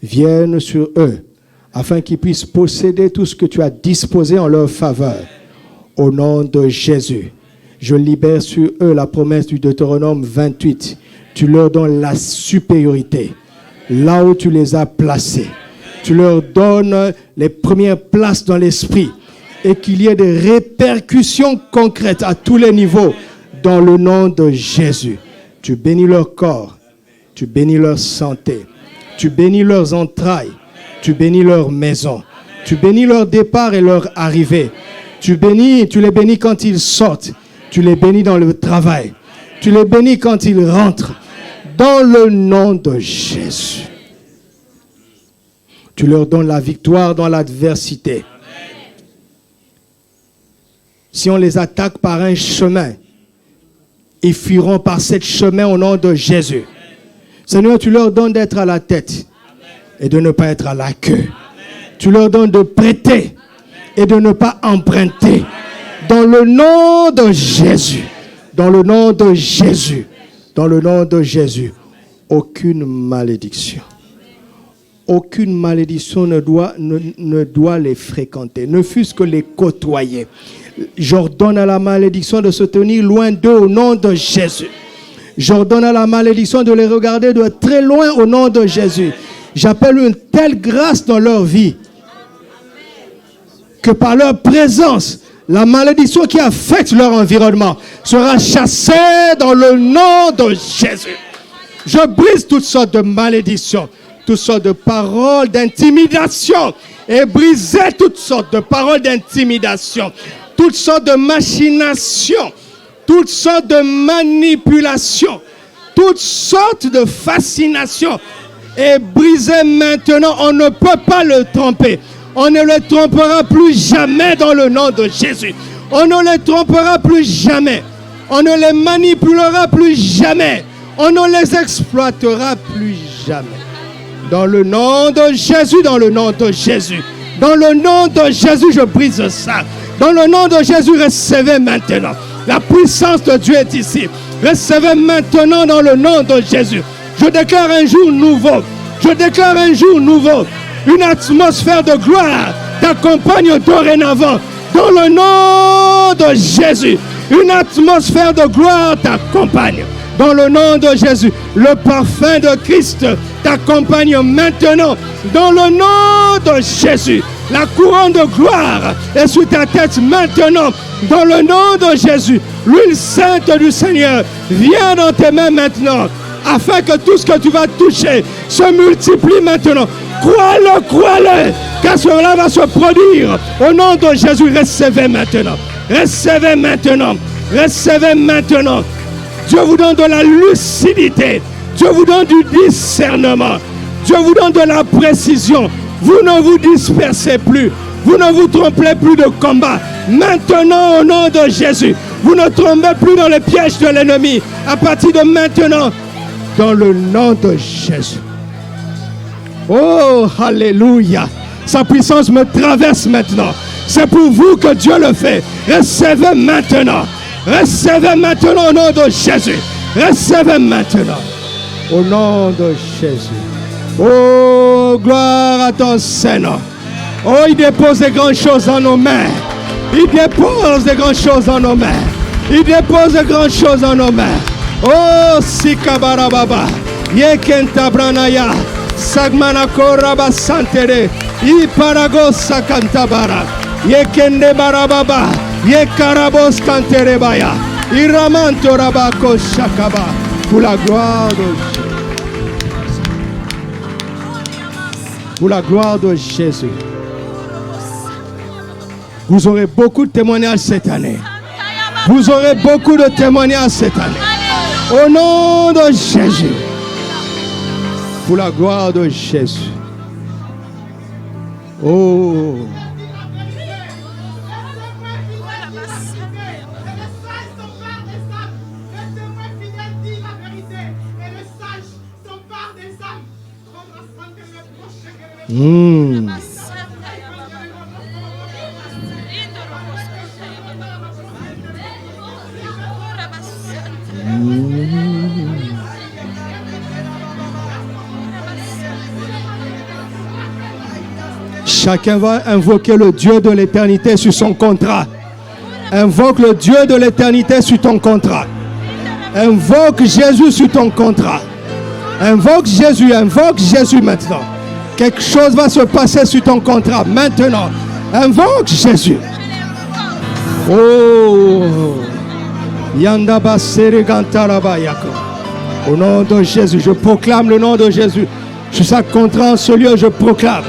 vienne sur eux, afin qu'ils puissent posséder tout ce que tu as disposé en leur faveur. Au nom de Jésus, je libère sur eux la promesse du Deutéronome 28. Tu leur donnes la supériorité là où tu les as placés. Tu leur donnes les premières places dans l'esprit et qu'il y ait des répercussions concrètes à tous les niveaux dans le nom de Jésus. Tu bénis leur corps, tu bénis leur santé, tu bénis leurs entrailles, tu bénis leur maison, tu bénis leur départ et leur arrivée. Tu les bénis quand ils sortent, tu les bénis dans le travail, tu les bénis quand ils rentrent, dans le nom de Jésus. Tu leur donnes la victoire dans l'adversité. Si on les attaque par un chemin, ils fuiront par ce chemin au nom de Jésus. Seigneur, tu leur donnes d'être à la tête et de ne pas être à la queue. Tu leur donnes de prêter et de ne pas emprunter. Dans le nom de Jésus. Dans le nom de Jésus. Dans le nom de Jésus. Aucune malédiction. Aucune malédiction ne doit les fréquenter. Ne fût-ce que les côtoyer. J'ordonne à la malédiction de se tenir loin d'eux au nom de Jésus. J'ordonne à la malédiction de les regarder de très loin au nom de Jésus. J'appelle une telle grâce dans leur vie que par leur présence, la malédiction qui affecte leur environnement sera chassée dans le nom de Jésus. Je brise toutes sortes de malédictions, toutes sortes de paroles d'intimidation et briser toutes sortes de paroles d'intimidation, toutes sortes de machinations, toutes sortes de manipulations, toutes sortes de fascinations et briser maintenant. On ne peut pas le tromper. On ne les trompera plus jamais dans le nom de Jésus. On ne les trompera plus jamais. On ne les manipulera plus jamais. On ne les exploitera plus jamais. Dans le nom de Jésus, dans le nom de Jésus. Dans le nom de Jésus, je brise ça. Dans le nom de Jésus, recevez maintenant. La puissance de Dieu est ici. Recevez maintenant dans le nom de Jésus. Je déclare un jour nouveau. Je déclare un jour nouveau. Une atmosphère de gloire t'accompagne dorénavant. Dans le nom de Jésus. Une atmosphère de gloire t'accompagne. Dans le nom de Jésus. Le parfum de Christ t'accompagne maintenant. Dans le nom de Jésus. La couronne de gloire est sur ta tête maintenant. Dans le nom de Jésus. L'huile sainte du Seigneur vient dans tes mains maintenant. Afin que tout ce que tu vas toucher se multiplie maintenant. Crois-le, crois-le, car cela va se produire. Au nom de Jésus, recevez maintenant. Recevez maintenant. Recevez maintenant. Dieu vous donne de la lucidité. Dieu vous donne du discernement. Dieu vous donne de la précision. Vous ne vous dispersez plus. Vous ne vous trompez plus de combat. Maintenant, au nom de Jésus, vous ne tombez plus dans les pièges de l'ennemi. À partir de maintenant, dans le nom de Jésus. Oh, alléluia. Sa puissance me traverse maintenant. C'est pour vous que Dieu le fait. Recevez maintenant. Recevez maintenant au nom de Jésus. Recevez maintenant. Au nom de Jésus. Oh, gloire à ton Seigneur. Oh, il dépose des grandes choses dans nos mains. Il dépose des grandes choses dans nos mains. Il dépose des grandes choses dans nos mains. Oh, Sikabarababa. Yekenta Branaya. Sagmana Koraba Santere. Iparagos Sakantabara. Yekende Barababa. Yekarabos Kanterebaya. Iramanto Rabako Shakaba. Pour la gloire de Jésus. Pour la gloire de Jésus. Vous aurez beaucoup de témoignages cette année. Vous aurez beaucoup de témoignages cette année. Au nom de Jésus. Pour la gloire de Jésus. Oh. Chacun va invoquer le Dieu de l'éternité sur son contrat. Invoque le Dieu de l'éternité sur ton contrat. Invoque Jésus sur ton contrat. Invoque Jésus maintenant. Quelque chose va se passer sur ton contrat maintenant. Invoque Jésus. Oh, Yandaba Serigantara Yako. Au nom de Jésus, je proclame le nom de Jésus. Sur chaque contrat en ce lieu, je proclame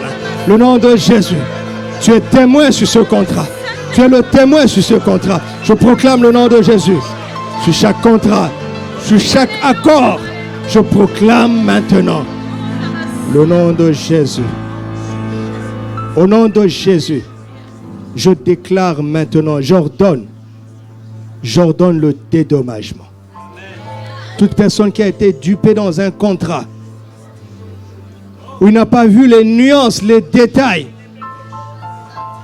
le nom de Jésus. Tu es témoin sur ce contrat. Tu es le témoin sur ce contrat. Je proclame le nom de Jésus. Sur chaque contrat, sur chaque accord, je proclame maintenant le nom de Jésus. Au nom de Jésus, je déclare maintenant, j'ordonne le dédommagement. Toute personne qui a été dupée dans un contrat, où il n'a pas vu les nuances, les détails,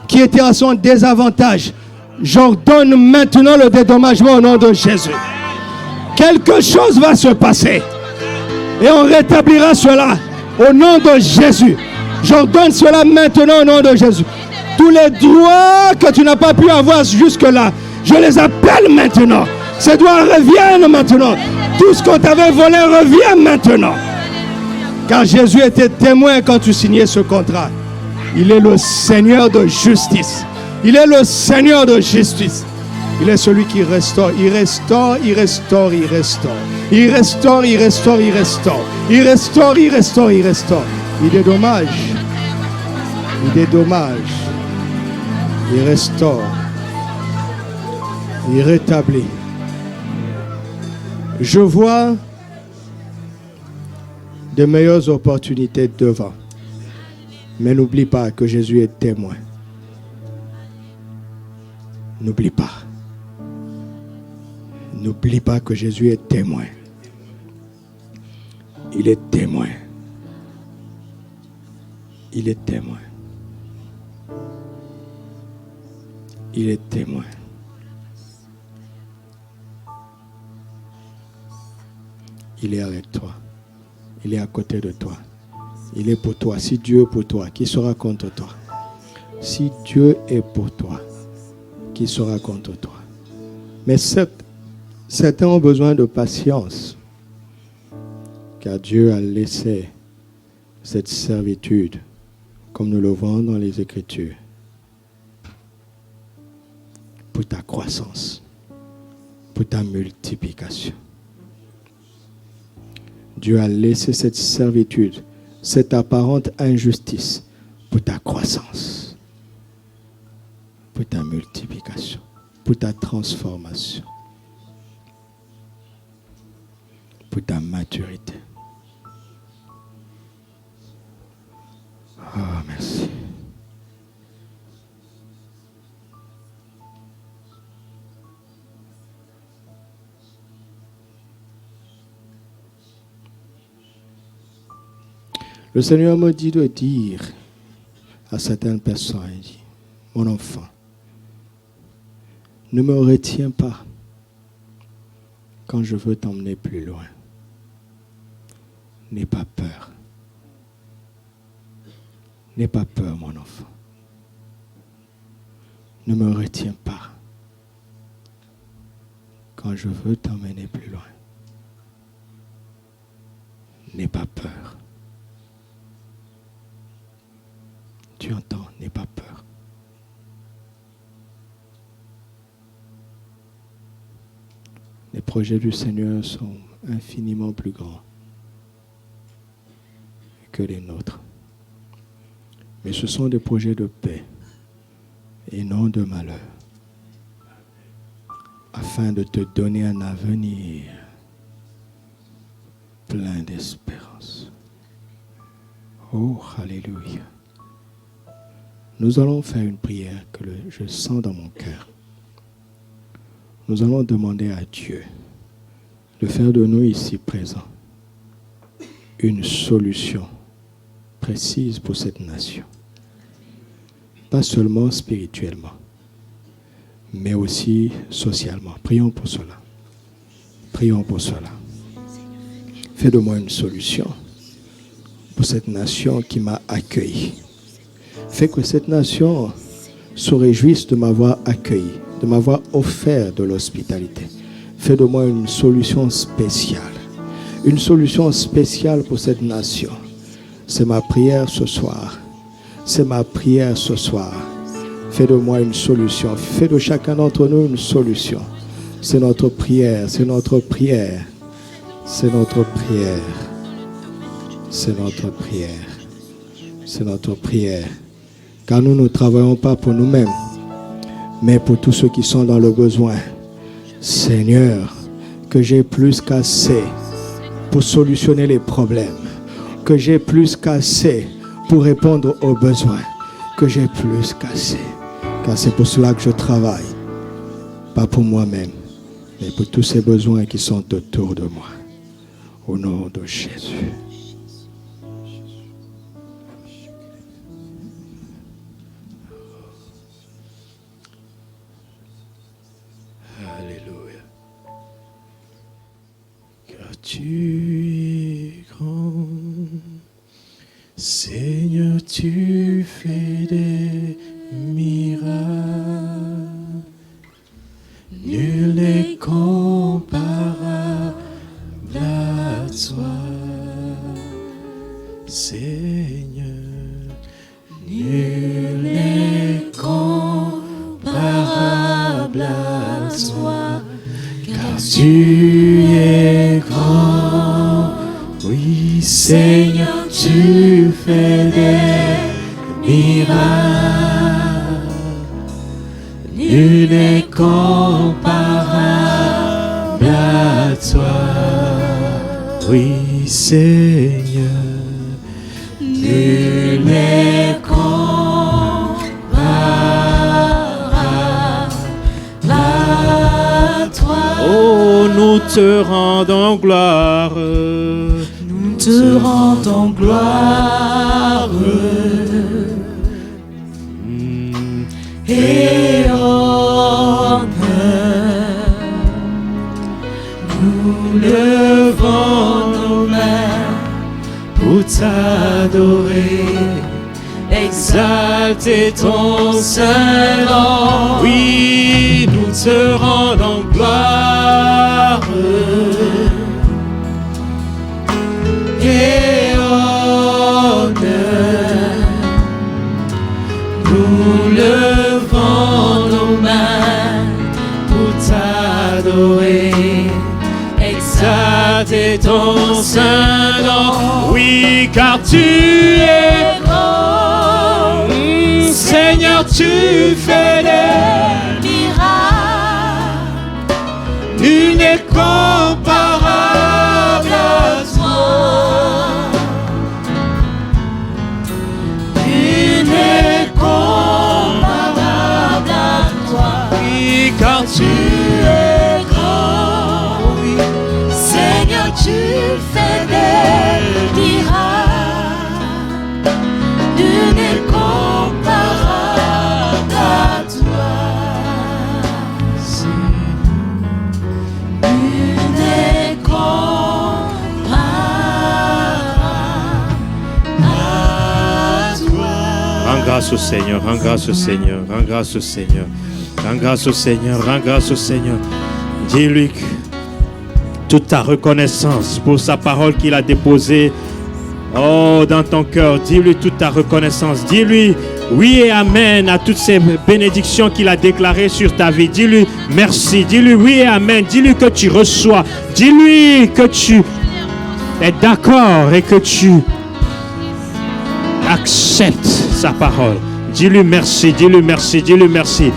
qui étaient à son désavantage, j'ordonne maintenant le dédommagement au nom de Jésus. Quelque chose va se passer et on rétablira cela au nom de Jésus. J'ordonne cela maintenant au nom de Jésus. Tous les droits que tu n'as pas pu avoir jusque-là, je les appelle maintenant. Ces droits reviennent maintenant. Tout ce qu'on t'avait volé revient maintenant. Car Jésus était témoin quand tu signais ce contrat. Il est le Seigneur de justice. Il est le Seigneur de justice. Il est celui qui restaure. Il restaure, il restaure, il restaure. Il restaure, il restaure, il restaure. Il restaure, il restaure, il restaure. Il dédommage. Il dédommage. Il restaure. Il rétablit. Je vois de meilleures opportunités devant. Mais n'oublie pas que Jésus est témoin. N'oublie pas. N'oublie pas que Jésus est témoin. Il est témoin. Il est témoin. Il est témoin. Il est avec toi. Il est à côté de toi. Il est pour toi. Si Dieu est pour toi, qui sera contre toi? Si Dieu est pour toi, qui sera contre toi? Mais certains ont besoin de patience, car Dieu a laissé cette servitude, comme nous le voyons dans les Écritures, pour ta croissance, pour ta multiplication. Dieu a laissé cette servitude, cette apparente injustice pour ta croissance, pour ta multiplication, pour ta transformation, pour ta maturité. Oh, merci. Le Seigneur me dit de dire à certaines personnes, il dit, mon enfant, ne me retiens pas quand je veux t'emmener plus loin. N'aie pas peur. N'aie pas peur, mon enfant. Ne me retiens pas quand je veux t'emmener plus loin. N'aie pas peur. Tu entends, n'aie pas peur. Les projets du Seigneur sont infiniment plus grands que les nôtres. Mais ce sont des projets de paix et non de malheur, afin de te donner un avenir plein d'espérance. Oh, alléluia. Nous allons faire une prière que je sens dans mon cœur. Nous allons demander à Dieu de faire de nous ici présents une solution précise pour cette nation. Pas seulement spirituellement, mais aussi socialement. Prions pour cela. Prions pour cela. Fais de moi une solution pour cette nation qui m'a accueilli. Fais que cette nation se réjouisse de m'avoir accueilli, de m'avoir offert de l'hospitalité. Fais de moi une solution spéciale. Une solution spéciale pour cette nation. C'est ma prière ce soir. C'est ma prière ce soir. Fais de moi une solution. Fais de chacun d'entre nous une solution. C'est notre prière. C'est notre prière. C'est notre prière. C'est notre prière. C'est notre prière. Car nous ne travaillons pas pour nous-mêmes, mais pour tous ceux qui sont dans le besoin. Seigneur, que j'ai plus qu'assez pour solutionner les problèmes, que j'ai plus qu'assez pour répondre aux besoins, que j'ai plus qu'assez. Car c'est pour cela que je travaille, pas pour moi-même, mais pour tous ces besoins qui sont autour de moi. Au nom de Jésus. Alléluia. Car tu es grand, Seigneur, tu fais des miracles. Nul n'est comparable à toi, Seigneur. Nul n'est comparable à toi, car tu es grand. Oui, Seigneur, tu fais des miracles. Nul n'est comparable à toi. Oui, Seigneur. Nul n'est comparable à toi. Oh, nous te rendons gloire. Nous te rendons gloire. Et honneur. Nous levons nos mains pour t'adorer, exalter ton saint nom. Oui, nous te rendons gloire et honneur. Nous levons nos mains pour t'adorer, exalter ton saint nom. Oui, car tu es grand. Seigneur, tu fais des miracles. Nul n'est comparable à toi. Nul n'est comparable à toi. Oui, car tu es grand. Oui. Seigneur, tu fais des miracles. Nul n'est comparable à toi. Nul n'est comparable à toi. Rends grâce au Seigneur, rends grâce au Seigneur, rends grâce au Seigneur, rends grâce au Seigneur, rends grâce au Seigneur. Dis-lui toute ta reconnaissance pour sa parole qu'il a déposée dans ton cœur. Dis-lui toute ta reconnaissance. Dis-lui oui et amen à toutes ces bénédictions qu'il a déclarées sur ta vie. Dis-lui merci. Dis-lui oui et amen. Dis-lui que tu reçois. Dis-lui que tu es d'accord et que tu acceptes sa parole. Dis-lui merci. Dis-lui merci. Dis-lui merci.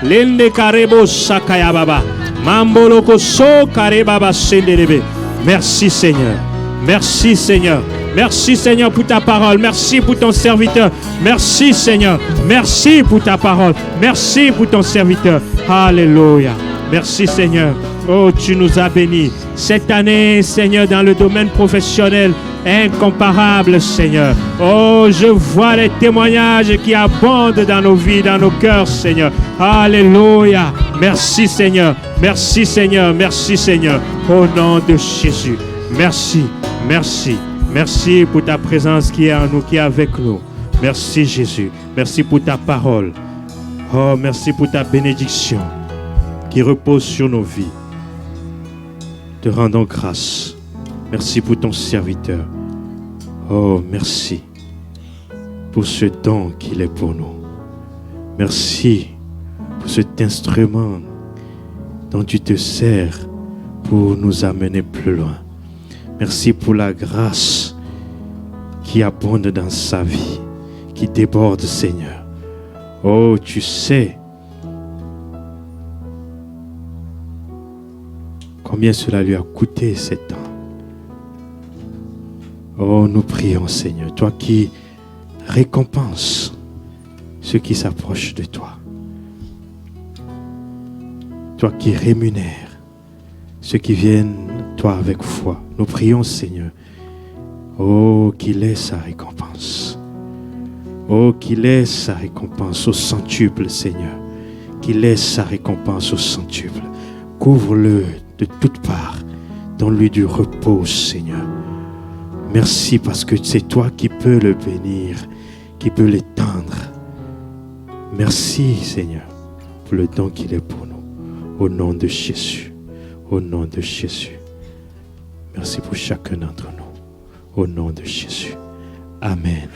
Lende karebo sakaya baba. Mamboloko so karebaba senderebe. Merci Seigneur. Merci Seigneur. Merci Seigneur pour ta parole. Merci pour ton serviteur. Merci Seigneur. Merci pour ta parole. Merci pour ton serviteur. Alléluia. Merci Seigneur. Oh, tu nous as bénis. Cette année, Seigneur, dans le domaine professionnel, incomparable, Seigneur. Oh, je vois les témoignages qui abondent dans nos vies, dans nos cœurs, Seigneur. Alléluia. Merci, Seigneur. Merci, Seigneur. Merci, Seigneur. Au nom de Jésus. Merci, merci, Merci pour ta présence qui est en nous, qui est avec nous. Merci Jésus. Merci pour ta parole. Oh, merci pour ta bénédiction qui repose sur nos vies. Te rendons grâce. Merci pour ton serviteur. Oh, merci pour ce don qu'il est pour nous. Merci pour cet instrument dont tu te sers pour nous amener plus loin. Merci pour la grâce qui abonde dans sa vie, qui déborde, Seigneur. Oh, tu sais combien cela lui a coûté ces temps. Oh, nous prions, Seigneur, toi qui récompenses ceux qui s'approchent de toi. Toi qui rémunères ceux qui viennent, toi, avec foi. Nous prions, Seigneur, oh, qu'il ait sa récompense. Oh, qu'il ait sa récompense au centuple, Seigneur. Qu'il ait sa récompense au centuple. Couvre-le de toutes parts. Donne-lui du repos, Seigneur. Merci parce que c'est toi qui peux le bénir, qui peux l'étendre. Merci, Seigneur, pour le don qu'il est pour nous. Au nom de Jésus. Au nom de Jésus. Merci pour chacun d'entre nous. Au nom de Jésus. Amen.